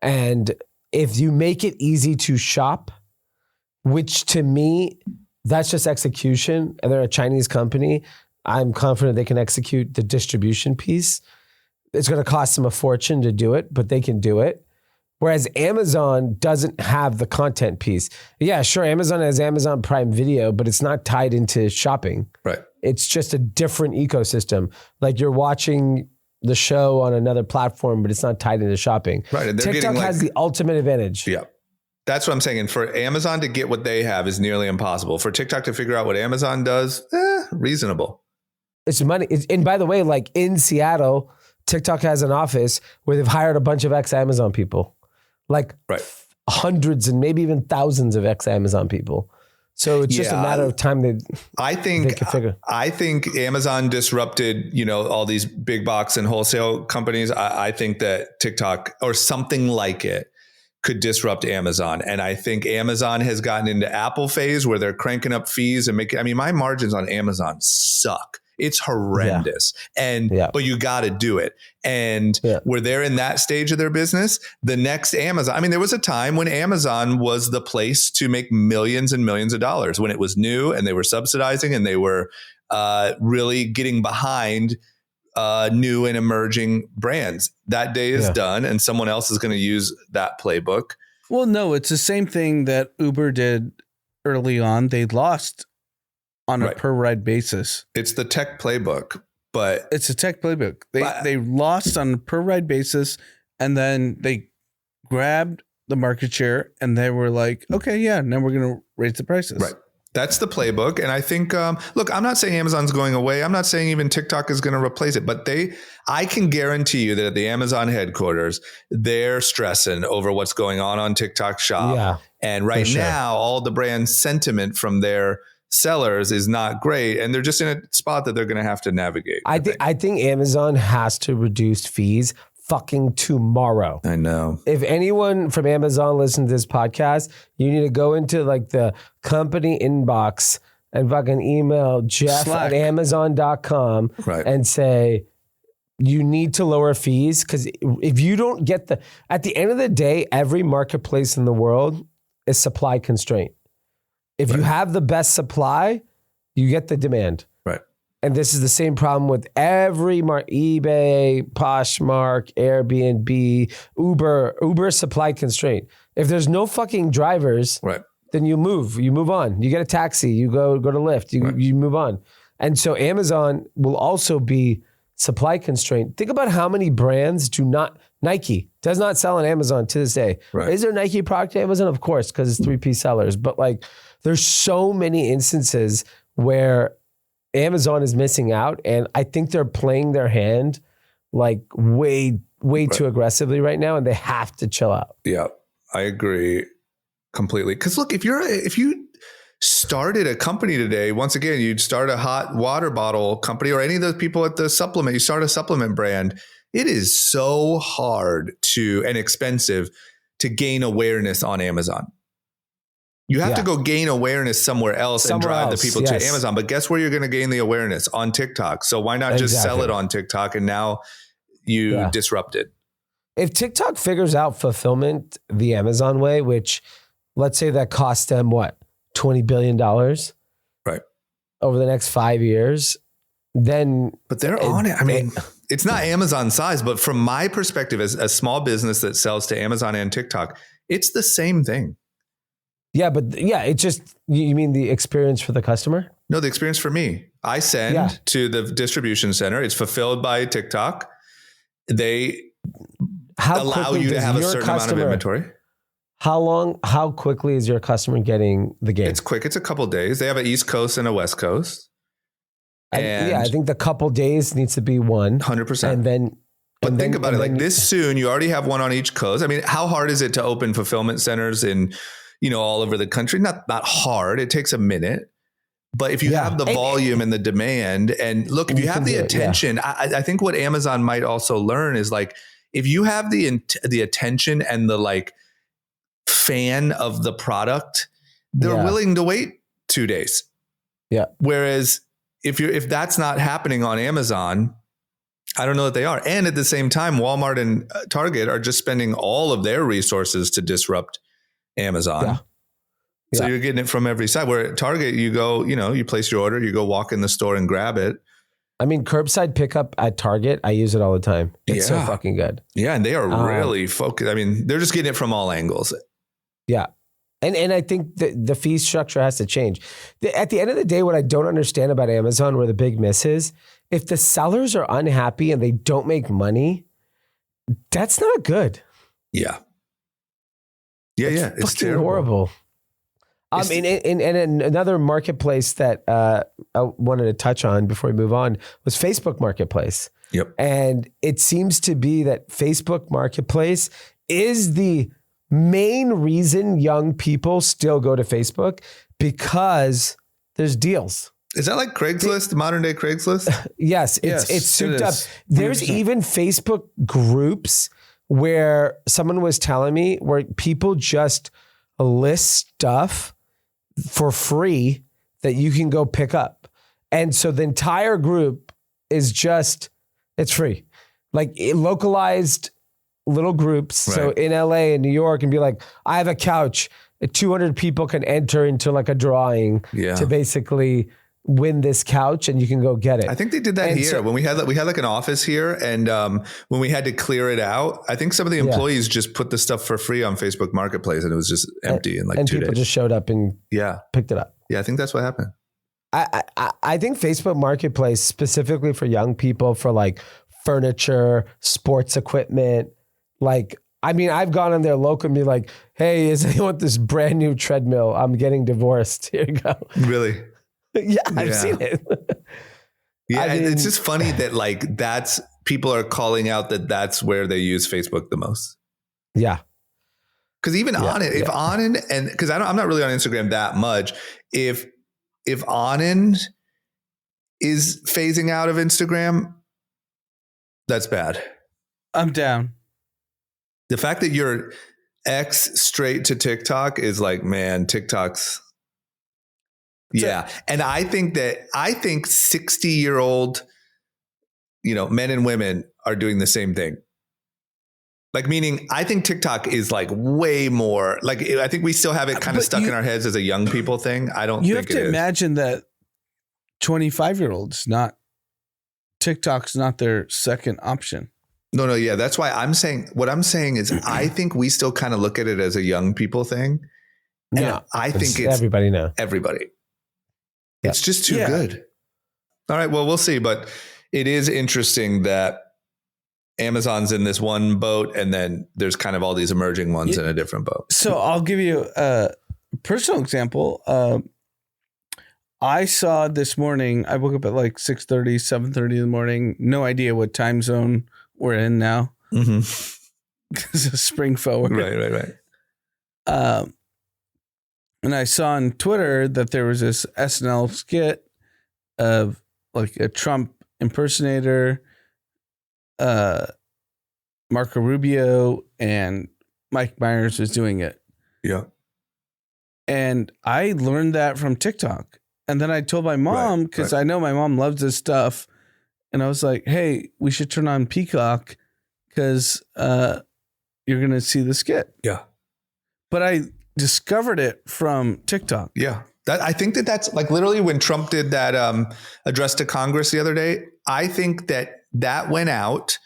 And if you make it easy to shop, which to me, that's just execution, and they're a Chinese company, I'm confident they can execute the distribution piece. It's going to cost them a fortune to do it, but they can do it. Whereas Amazon doesn't have the content piece. Yeah, sure, Amazon has Amazon Prime Video, but it's not tied into shopping. Right. It's just a different ecosystem. Like you're watching the show on another platform, but it's not tied into shopping. Right. And TikTok has the ultimate advantage. Yeah. That's what I'm saying. And for Amazon to get what they have is nearly impossible. For TikTok to figure out what Amazon does, reasonable. It's money. And by the way, like in Seattle, TikTok has an office where they've hired a bunch of ex-Amazon people, like hundreds and maybe even thousands of ex-Amazon people. So it's just a matter of time that I think Amazon disrupted, all these big box and wholesale companies. I think that TikTok or something like it could disrupt Amazon. And I think Amazon has gotten into Apple phase where they're cranking up fees and my margins on Amazon suck. It's horrendous. But you got to do it. And where they're in that stage of their business, the next Amazon, there was a time when Amazon was the place to make millions and millions of dollars when it was new and they were subsidizing and they were really getting behind new and emerging brands. That day is done and someone else is going to use that playbook. Well, no, it's the same thing that Uber did early on. They lost on a per ride basis. It's the tech playbook, but it's a tech playbook. They lost on a per ride basis, and then they grabbed the market share, and they were like, okay, now we're going to raise the prices. Right. That's the playbook. And I think, look, I'm not saying Amazon's going away. I'm not saying even TikTok is going to replace it, but I can guarantee you that at the Amazon headquarters, they're stressing over what's going on TikTok Shop. Yeah, and right now, all the brand sentiment from their sellers is not great, and they're just in a spot that they're going to have to navigate. I think Amazon has to reduce fees fucking tomorrow. I know. If anyone from Amazon listens to this podcast, you need to go into like the company inbox and fucking email Jeff at Amazon.com and say, you need to lower fees, because if you don't get at the end of the day, every marketplace in the world is supply constraint. If you have the best supply, you get the demand. Right. And this is the same problem with every eBay, Poshmark, Airbnb, Uber supply constraint. If there's no fucking drivers, then you move on. You get a taxi, you go to Lyft, you move on. And so Amazon will also be supply constrained. Think about how many brands Nike does not sell on Amazon to this day. Right. Is there Nike product on Amazon? Of course, because it's 3P sellers. But like, there's so many instances where Amazon is missing out. And I think they're playing their hand like way too aggressively right now. And they have to chill out. Yeah, I agree completely. Because look, if you started a company today, once again, you'd start a hot water bottle company or any of those people at the supplement, you start a supplement brand. It is so hard and expensive to gain awareness on Amazon. You have to go gain awareness somewhere else and drive the people to Amazon. But guess where you're going to gain the awareness? On TikTok. So why not just sell it on TikTok? And now you disrupt it. If TikTok figures out fulfillment the Amazon way, which let's say that cost them what? $20 billion right over the next 5 years, then. But they're on it. I mean, it's not Amazon size, but from my perspective as a small business that sells to Amazon and TikTok, it's the same thing. Yeah, but it just, you mean the experience for the customer? No, the experience for me. I send to the distribution center. It's fulfilled by TikTok. They allow you to have a certain amount of inventory. How quickly is your customer getting the game? It's quick. It's a couple days. They have an East Coast and a West Coast. I think the couple days needs to be 100%. And then, but think about it like this soon, you already have one on each coast. I mean, how hard is it to open fulfillment centers in, all over the country? Not hard. It takes a minute. But if you have the volume and the demand, and look, if you have the attention, I think what Amazon might also learn is like, if you have the attention and the like fan of the product, they're willing to wait 2 days. Yeah. Whereas if that's not happening on Amazon, I don't know that they are. And at the same time, Walmart and Target are just spending all of their resources to disrupt Amazon. Yeah. So you're getting it from every side. Where at Target, you go, you place your order, you go walk in the store and grab it. I mean, curbside pickup at Target, I use it all the time. It's so fucking good. Yeah. And they are really focused. I mean, they're just getting it from all angles. Yeah. And I think the fee structure has to change. At the end of the day, what I don't understand about Amazon, where the big miss is, if the sellers are unhappy and they don't make money, that's not good. Yeah. Yeah. It's fucking horrible. In another marketplace that I wanted to touch on before we move on was Facebook Marketplace. Yep. And it seems to be that Facebook Marketplace is the main reason young people still go to Facebook, because there's deals. Is that like Craigslist, modern day Craigslist? Yes, it's souped up. There's 100%. Even Facebook groups where someone was telling me where people just list stuff for free that you can go pick up. And so the entire group is it's free. Like localized little groups. Right. So in LA and New York, and be like, I have a couch. 200 people can enter into like a drawing to basically win this couch, and you can go get it. I think they did that and here when we had like an office here, and when we had to clear it out, I think some of the employees just put the stuff for free on Facebook Marketplace, and it was just empty in like 2 days. And people just showed up and picked it up. Yeah, I think that's what happened. I think Facebook Marketplace specifically for young people, for like furniture, sports equipment, like, I mean, I've gone on their local and be like, hey, is anyone want this brand new treadmill? I'm getting divorced. Here you go. Really? Yeah, I've seen it. It's just funny that like people are calling out that's where they use Facebook the most. Yeah. Because even on it, if Anand, and because I'm not really on Instagram that much, if Anand is phasing out of Instagram, that's bad. I'm down. The fact that you're straight to TikTok is like, man, TikTok's. Yeah. And I think 60-year-old, men and women are doing the same thing. Like, meaning I think TikTok is like way more like, I think we still have it kind of stuck in our heads as a young people thing. I don't think it is. You have to imagine that 25-year-olds, TikTok's not their second option. No. Yeah. That's why what I'm saying is I think we still kind of look at it as a young people thing. And I think it's everybody now. Everybody. Yeah. It's just too good. All right. Well, we'll see. But it is interesting that Amazon's in this one boat, and then there's kind of all these emerging ones in a different boat. So I'll give you a personal example. I saw this morning, I woke up at like 6:30, 7:30 in the morning. No idea what time zone we're in now. Because of spring forward. Right. And I saw on Twitter that there was this SNL skit of like a Trump impersonator, Marco Rubio and Mike Myers was doing it. Yeah. And I learned that from TikTok. And then I told my mom, because I know my mom loves this stuff. And I was like, hey, we should turn on Peacock because you're going to see the skit. Yeah. But I discovered it from TikTok. Yeah. I think that's like literally when Trump did that address to Congress the other day. I think that went out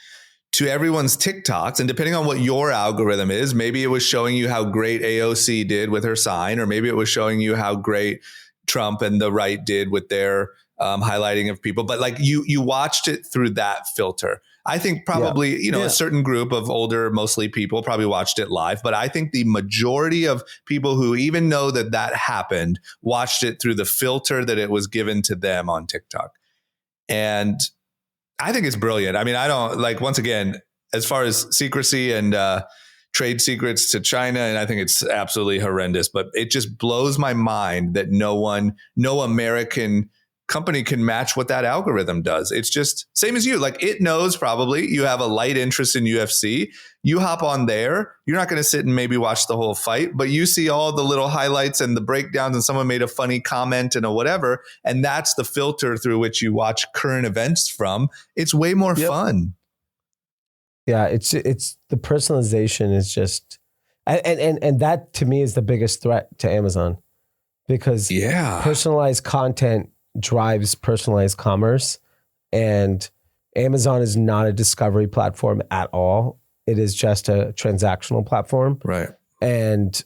to everyone's TikToks, and depending on what your algorithm is, maybe it was showing you how great AOC did with her sign, or maybe it was showing you how great Trump and the right did with their highlighting of people. But like you watched it through that filter. I think probably, a certain group of older, mostly people probably watched it live. But I think the majority of people who even know that happened watched it through the filter that it was given to them on TikTok. And I think it's brilliant. I mean, I don't like, once again, as far as secrecy and trade secrets to China, and I think it's absolutely horrendous, but it just blows my mind that no American company can match what that algorithm does. It's just same as you. Like, it knows probably you have a light interest in UFC. You hop on there. You're not going to sit and maybe watch the whole fight, but you see all the little highlights and the breakdowns, and someone made a funny comment and a whatever. And that's the filter through which you watch current events from. It's way more fun. Yeah. It's the personalization is just, and that to me is the biggest threat to Amazon, because personalized content drives personalized commerce, and Amazon is not a discovery platform at all. It is just a transactional platform. Right. And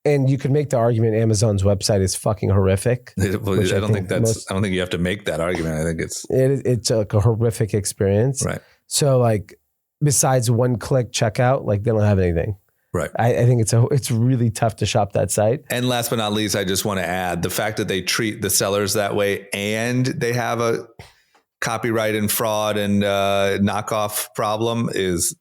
you could make the argument Amazon's website is fucking horrific. I don't think you have to make that argument. I think it's like a horrific experience. Right. So like, besides one click checkout, like they don't have anything. Right. I think it's really tough to shop that site. And last but not least, I just want to add the fact that they treat the sellers that way, and they have a copyright and fraud and knockoff problem is,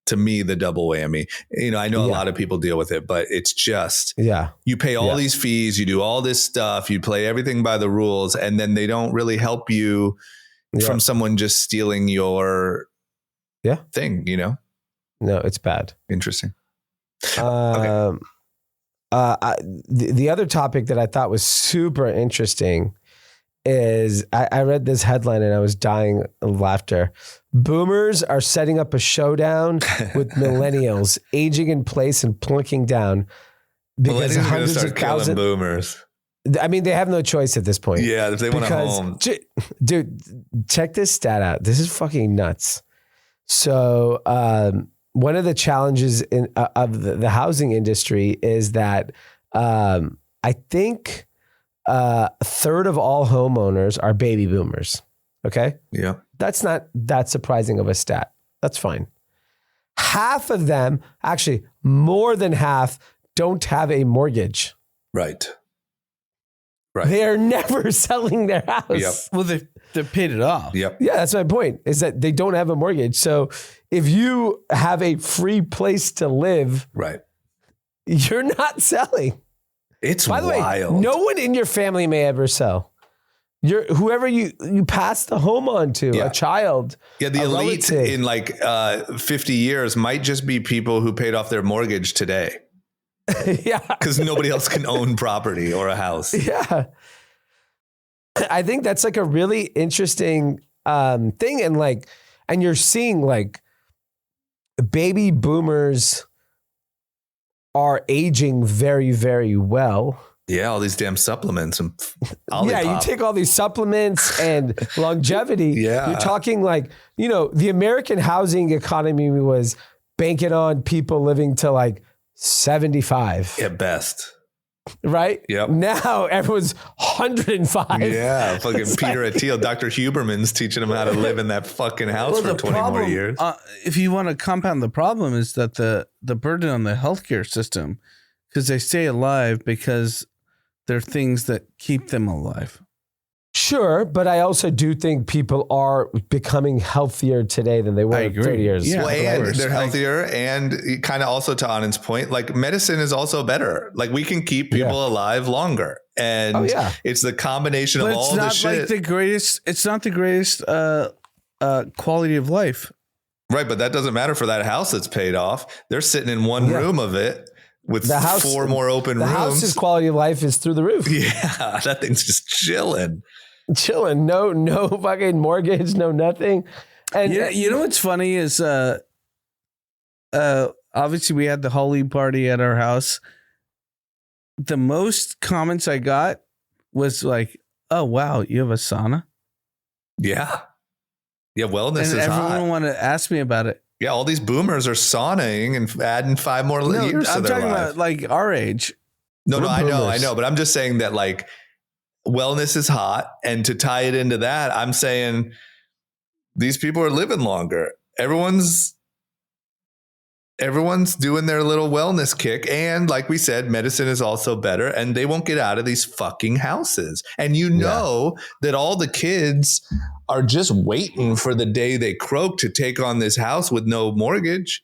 to me, the double whammy. I know a lot of people deal with it, but it's just, you pay all these fees, you do all this stuff, you play everything by the rules, and then they don't really help you from someone just stealing your thing, No, it's bad. Interesting. The other topic that I thought was super interesting is I read this headline and I was dying of laughter. Boomers are setting up a showdown with millennials, aging in place and plunking down because hundreds of thousands boomers. I mean, they have no choice at this point. Yeah, if they want a home. Dude, check this stat out. This is fucking nuts. So, one of the challenges of the housing industry is that I think a third of all homeowners are baby boomers. Okay? Yeah. That's not that surprising of a stat. That's fine. Half of them, actually more than half, don't have a mortgage. Right. They are never selling their house. Yep. Well, they paid it off. Yep. Yeah, that's my point, is that they don't have a mortgage. So if you have a free place to live, you're not selling. It's By the wild. way, no one in your family may ever sell. Whoever you pass the home on to, a child. Yeah, the elite relative. in like 50 years might just be people who paid off their mortgage today. Yeah. Because nobody else can own property or a house. Yeah. I think that's like a really interesting thing. And you're seeing like baby boomers are aging very, very well. Yeah, all these damn supplements and you take all these supplements and longevity. You're talking like, the American housing economy was banking on people living to like 75 at best. right? Yep. Now everyone's 105. Yeah, fucking It's Peter like- Attil, Dr. Huberman's teaching him how to live in that fucking house for 20 more years. If you want to compound the problem, is that the burden on the healthcare system, because they stay alive because they're things that keep them alive. Sure, but I also do think people are becoming healthier today than they were 30 years Yeah. ago. Well, and course. they're healthier, and kind of also to Anand's point, like medicine is also better. Like we can keep people alive longer, and it's the combination But of all the shit. Like the greatest. It's not the greatest quality of life. Right, but that doesn't matter for that house that's paid off. They're sitting in one room of it with The house- 4 more open The rooms. house's quality of life is through the roof. Yeah, that thing's just chilling. Chilling, no fucking mortgage, no nothing. And Yeah, you know what's funny is obviously we had the Holi party at our house. The most comments I got was like, "Oh wow, you have a sauna?" Yeah. Yeah, wellness And is everyone hot. wanted to ask me about it. Yeah, all these boomers are sauning and adding 5 more years to I'm their talking life. about like our age. No, We're I boomers. know, but I'm just saying that like wellness is hot, and to tie it into that, I'm saying these people are living longer. Everyone's doing their little wellness kick, and like we said, medicine is also better, and they won't get out of these fucking houses. And you know that all the kids are just waiting for the day they croak to take on this house with no mortgage.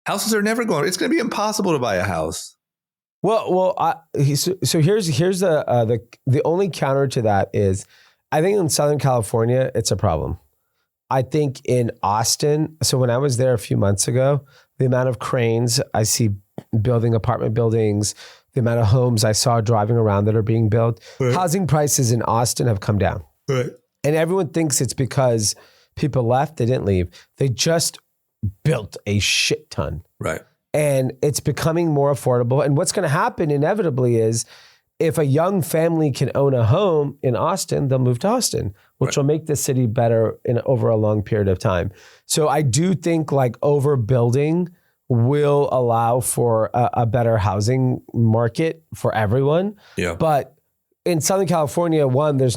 Houses are never going. It's going to be impossible to buy a house. So here's the only counter to that is, I think in Southern California it's a problem. I think in Austin, so when I was there a few months ago, the amount of cranes I see building apartment buildings, the amount of homes I saw driving around that are being built, housing prices in Austin have come down. Right. And everyone thinks it's because people left, they didn't leave. They just built a shit ton. Right. And it's becoming more affordable. And what's going to happen inevitably is, if a young family can own a home in Austin, they'll move to Austin, which will make the city better over a long period of time. So I do think like overbuilding will allow for a better housing market for everyone. Yeah. But in Southern California, one, there's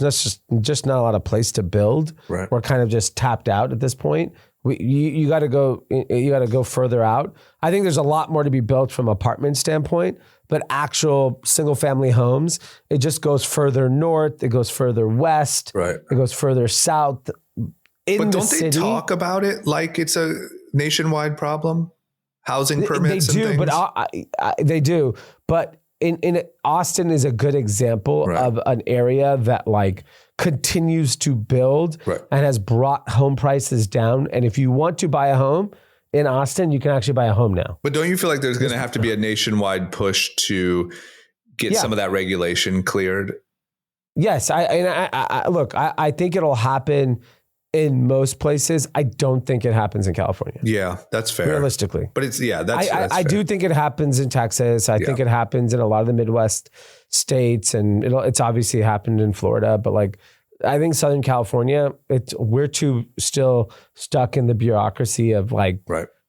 just not a lot of place to build. Right. We're kind of just tapped out at this point. You got to go further out. I think there's a lot more to be built from apartment standpoint, but actual single family homes, it just goes further north. It goes further west. Right. It goes further south. But don't they talk about it like it's a nationwide problem? Housing permits They do, and things? but they do. But in Austin is a good example of an area that like continues to build and has brought home prices down. And if you want to buy a home in Austin, you can actually buy a home now. But don't you feel like there's going to have to be a nationwide push to get some of that regulation cleared? Yes. I think it'll happen in most places. I don't think it happens in California. Yeah, that's fair. Realistically. But it's, that's I fair. do think it happens in Texas. I think it happens in a lot of the Midwest states, and it's obviously happened in Florida, but like, I think Southern California, we're too still stuck in the bureaucracy of like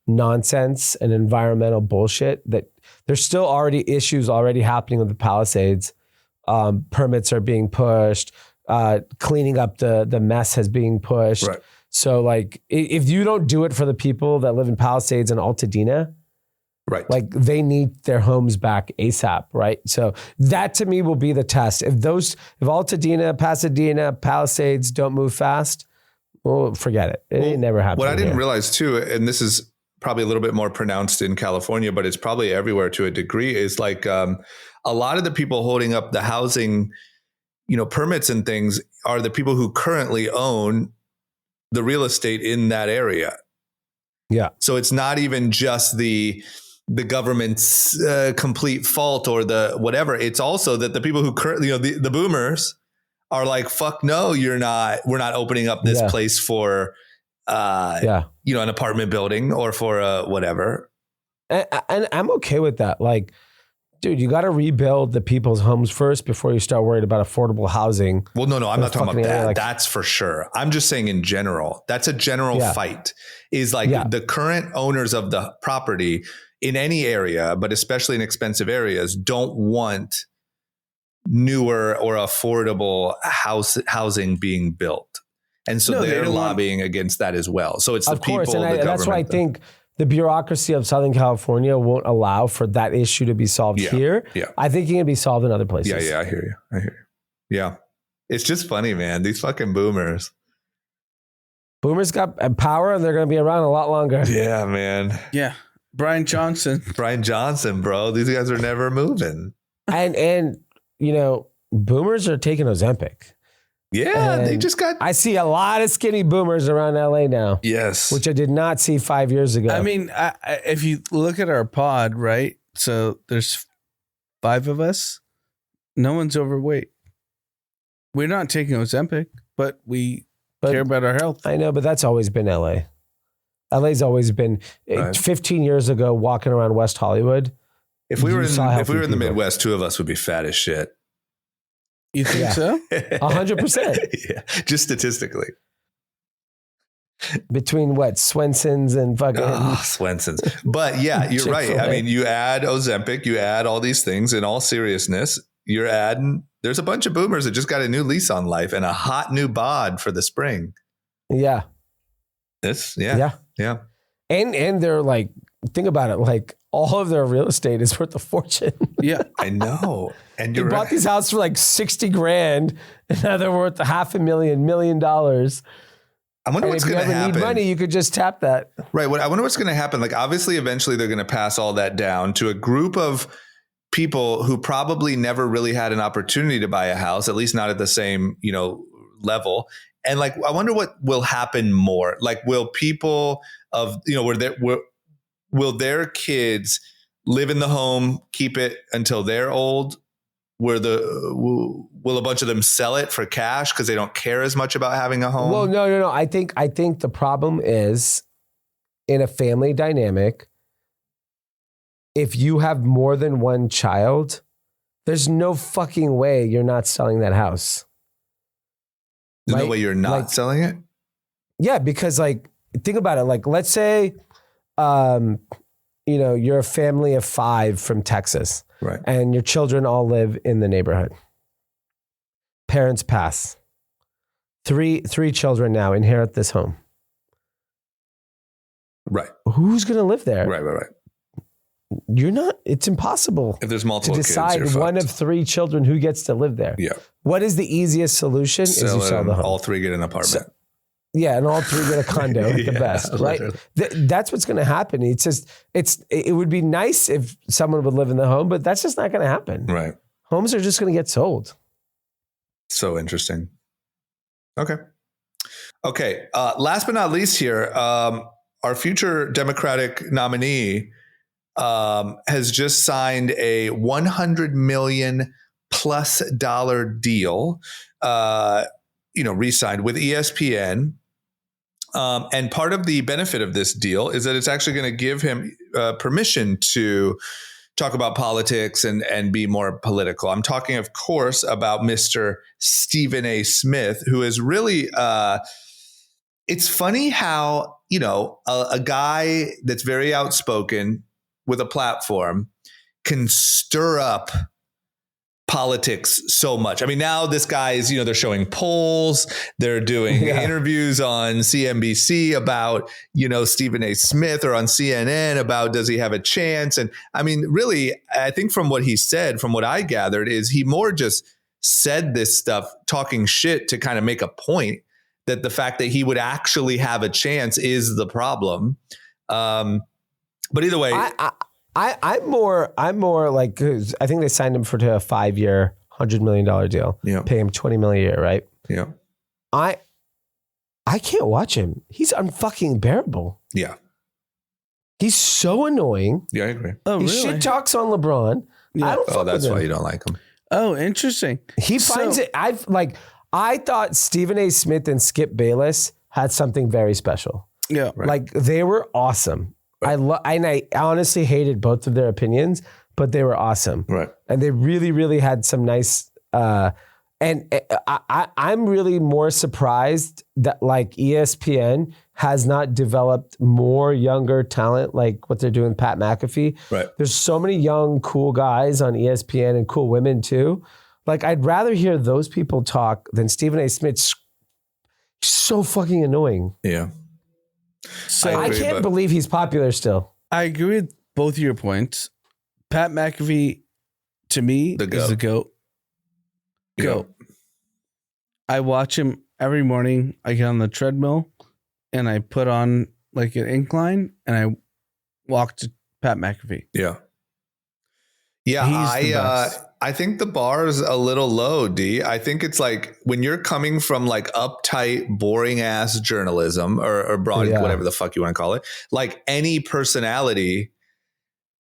nonsense and environmental bullshit, that there's still already issues happening with the Palisades. Permits are being pushed. Cleaning up the mess has being pushed. Right. So like, if you don't do it for the people that live in Palisades and Altadena, like they need their homes back ASAP, right? So that to me will be the test. If Altadena, Pasadena, Palisades don't move fast, well, forget it. It ain't never happened. What I didn't realize too, and this is probably a little bit more pronounced in California, but it's probably everywhere to a degree, is like a lot of the people holding up the housing, permits and things are the people who currently own the real estate in that area. Yeah. So it's not even just the government's complete fault or the whatever. It's also that the people who currently, the boomers are like, fuck no, we're not opening up this place for, an apartment building or for whatever. And I'm okay with that. Like, Dude, you got to rebuild the people's homes first before you start worried about affordable housing. Well, no, I'm not talking about that. Like, that's for sure. I'm just saying in general, that's a general fight is like the current owners of the property in any area, but especially in expensive areas, don't want newer or affordable housing being built. And so they're lobbying against that as well. So it's the people, the government. That's why I think the bureaucracy of Southern California won't allow for that issue to be solved here. Yeah. I think it can be solved in other places. Yeah, I hear you. Yeah. It's just funny, man. These fucking boomers. Boomers got power and they're going to be around a lot longer. Yeah, man. Yeah. Brian Johnson, bro. These guys are never moving. And you know, boomers are taking Ozempic. Yeah, and they just got... I see a lot of skinny boomers around LA now. Yes. Which I did not see 5 years ago. I mean, if you look at our pod, right? So there's 5 of us. No one's overweight. We're not taking Ozempic, but we care about our health. I know, but that's always been LA. LA's always been 15 years ago walking around West Hollywood. If we were in the Midwest, 2 of us would be fat as shit. You think so? 100%. Yeah, just statistically. Between what, Swenson's and fucking Swenson's. But yeah, you're right. I mean, you add Ozempic, you add all these things. In all seriousness, you're adding. There's a bunch of boomers that just got a new lease on life and a hot new bod for the spring. Yeah. Yeah. And they're like, think about it, like all of their real estate is worth a fortune. Yeah, I know. And you bought these houses for like 60 grand, and now they're worth $500,000, $1 million. I wonder what's going to happen. If you ever need money, you could just tap that. Right. I wonder what's going to happen. Like, obviously, eventually they're going to pass all that down to a group of people who probably never really had an opportunity to buy a house, at least not at the same, level. And like, I wonder what will happen more. Like, will people of, will their kids live in the home, keep it until they're old? Will a bunch of them sell it for cash because they don't care as much about having a home? Well, no. I think the problem is in a family dynamic. If you have more than one child, there's no fucking way you're not selling that house. There's no way you're not selling it? Yeah, because like, think about it. Like, let's say, you're a family of 5 from Texas. Right. And your children all live in the neighborhood. Parents pass. Three children now inherit this home. Right. Who's going to live there? Right. You're not, it's impossible. If there's multiple to decide kids, one of 3 children who gets to live there. Yeah. What is the easiest solution? Is you sell the home. All 3 get an apartment. And all 3 get a condo at the best, right? That's what's going to happen. It's just, it would be nice if someone would live in the home, but that's just not going to happen. Right. Homes are just going to get sold. So interesting. Okay. Last but not least here, our future Democratic nominee has just signed a $100 million plus deal, re-signed with ESPN. And part of the benefit of this deal is that it's actually going to give him permission to talk about politics and be more political. I'm talking, of course, about Mr. Stephen A. Smith, who is really, it's funny how, a guy that's very outspoken with a platform can stir up politics so much. I mean, now this guy is, they're showing polls, they're doing interviews on CNBC about, Stephen A. Smith, or on CNN about, does he have a chance? And I mean, really, I think from what he said, from what I gathered, is he more just said this stuff, talking shit to kind of make a point that the fact that he would actually have a chance is the problem. But either way, I'm more like, I think they signed him for a 5-year, $100 million deal. Yeah. Pay him $20 million a year, right? Yeah. I can't watch him. He's unfucking bearable. Yeah. He's so annoying. Yeah, I agree. Oh, he really? shit talks on LeBron. Yeah. I don't fuck that's with him. why you don't like him. Oh, interesting. He finds it. I thought Stephen A. Smith and Skip Bayless had something very special. Yeah. Right. Like, they were awesome. Right. I honestly hated both of their opinions, but they were awesome. Right. And they really, really had some nice, I'm really more surprised that like ESPN has not developed more younger talent like what they're doing with Pat McAfee. Right. There's so many young, cool guys on ESPN and cool women too. Like I'd rather hear those people talk than Stephen A. Smith. So fucking annoying. Yeah. So I can't believe he's popular still. I agree with both of your points. Pat McAfee, to me, is the GOAT. Goat. I watch him every morning. I get on the treadmill and I put on like an incline and I walk to Pat McAfee. Yeah. Yeah, I think the bar is a little low, D. I think it's like when you're coming from like uptight, boring ass journalism or broad, whatever the fuck you want to call it, like any personality.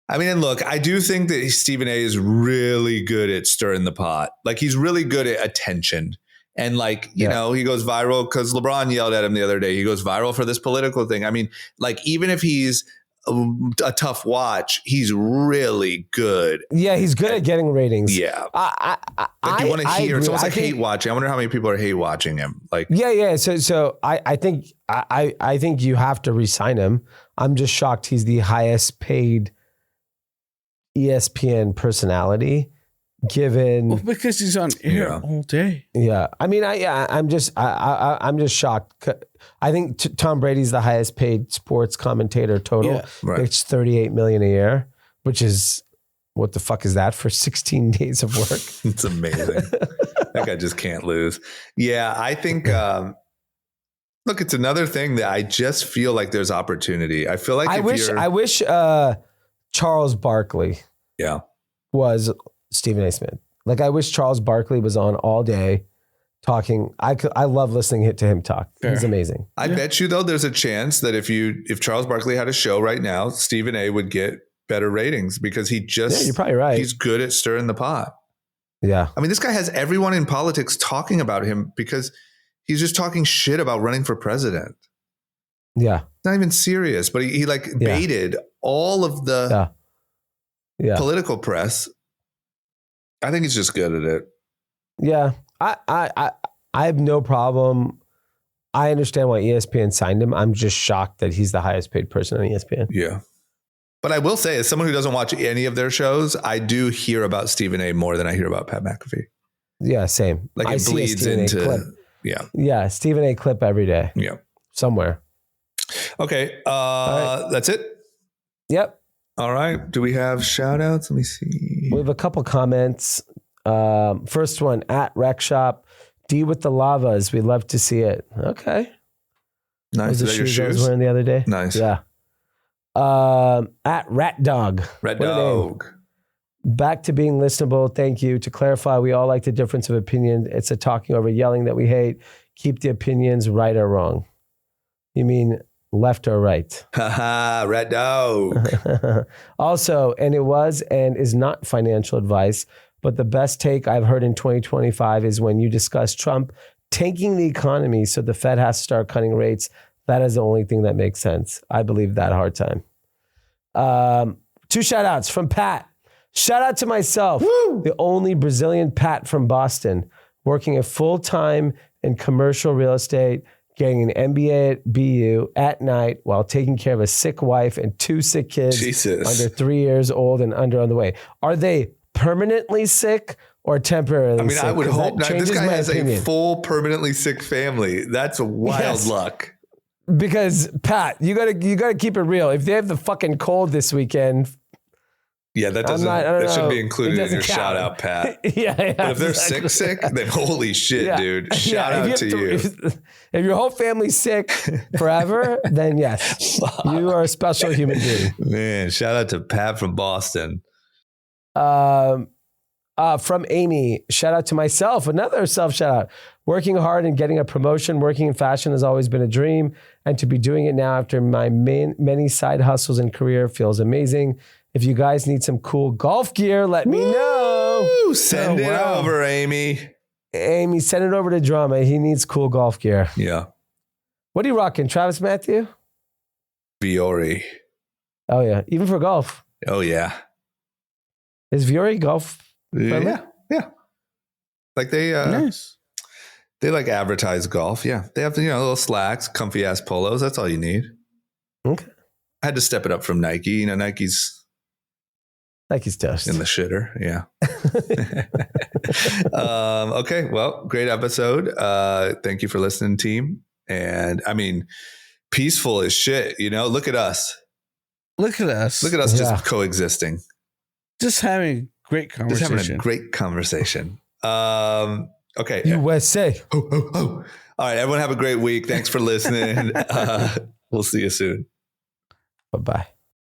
I mean, and look, I do think that Stephen A is really good at stirring the pot. Like he's really good at attention. And like, you know, he goes viral because LeBron yelled at him the other day. He goes viral for this political thing. I mean, like even if he's a tough watch, he's really good. Yeah, he's good at getting ratings. Yeah. Like you want to hear, it's almost like hate watching. I wonder how many people are hate watching him. Like, yeah. So I think you have to re-sign him. I'm just shocked he's the highest paid ESPN personality given because he's on air all day. Yeah. I mean, I'm just shocked. I think Tom Brady's the highest paid sports commentator total. Yeah, right. It's $38 million a year, which is what the fuck is that for 16 days of work? It's amazing. That guy just can't lose. Yeah. I think, look, it's another thing that I just feel like there's opportunity. I feel like I wish Charles Barkley was Stephen A. Smith. Like I wish Charles Barkley was on all day talking. I love listening to him talk. Fair. He's amazing. I bet you though, there's a chance that if Charles Barkley had a show right now, Stephen A. would get better ratings because you're probably right. He's good at stirring the pot. Yeah. I mean, this guy has everyone in politics talking about him because he's just talking shit about running for president. Yeah. Not even serious, but he like baited all of the political press. I think he's just good at it. Yeah. I have no problem. I understand why ESPN signed him. I'm just shocked that he's the highest paid person on ESPN. Yeah. But I will say, as someone who doesn't watch any of their shows, I do hear about Stephen A. more than I hear about Pat McAfee. Yeah, same. Like it bleeds into, Yeah, Stephen A. clip every day. Yeah. Somewhere. Okay. That's it? Yep. All right. Do we have shout outs? Let me see. We have a couple comments. First one at Rec Shop. D with the lavas. We'd love to see it. Okay. Nice. Those are the shoes I was wearing the other day. Nice. Yeah. At Rat Dog. Rat Dog. Back to being listenable. Thank you. To clarify, we all like the difference of opinion. It's a talking over yelling that we hate. Keep the opinions right or wrong. You mean left or right? Haha, Rat Dog. Also, and it was and is not financial advice, but the best take I've heard in 2025 is when you discuss Trump tanking the economy so the Fed has to start cutting rates. That is the only thing that makes sense. I believe that hard time. 2 shout outs from Pat. Shout out to myself, the only Brazilian Pat from Boston, working a full-time in commercial real estate, getting an MBA at BU at night while taking care of a sick wife and 2 sick kids under 3 years old and under on the way. Are they permanently sick or temporarily sick? I would hope not. This guy has a full permanently sick family. That's a wild luck. Because Pat, you gotta keep it real. If they have the fucking cold this weekend, that shouldn't be included in your shout out, Pat. But if they're sick, then holy shit, dude. Shout out to you. If your whole family's sick forever, then yes, you are a special human being. Man, shout out to Pat from Boston. From Amy, shout out to myself. Another self shout out. Working hard and getting a promotion, working in fashion has always been a dream. And to be doing it now after my many side hustles and career feels amazing. If you guys need some cool golf gear, let me know. Send it over, Amy. Amy, send it over to Drama. He needs cool golf gear. Yeah. What are you rocking? Travis Matthew? Fiore. Oh, yeah. Even for golf. Oh, yeah. Is Viore golf friendly? Yeah. Like Nice. they like advertise golf. Yeah. They have, little slacks, comfy ass polos. That's all you need. Okay. I had to step it up from Nike. Nike's toast. in the shitter. Yeah. Okay. Well, great episode. Thank you for listening, team. And I mean, peaceful as shit. Look at us. Look at us. Look at us just coexisting. Just having great conversation. Just having a great conversation. Okay. USA. All right. Everyone have a great week. Thanks for listening. We'll see you soon. Bye-bye.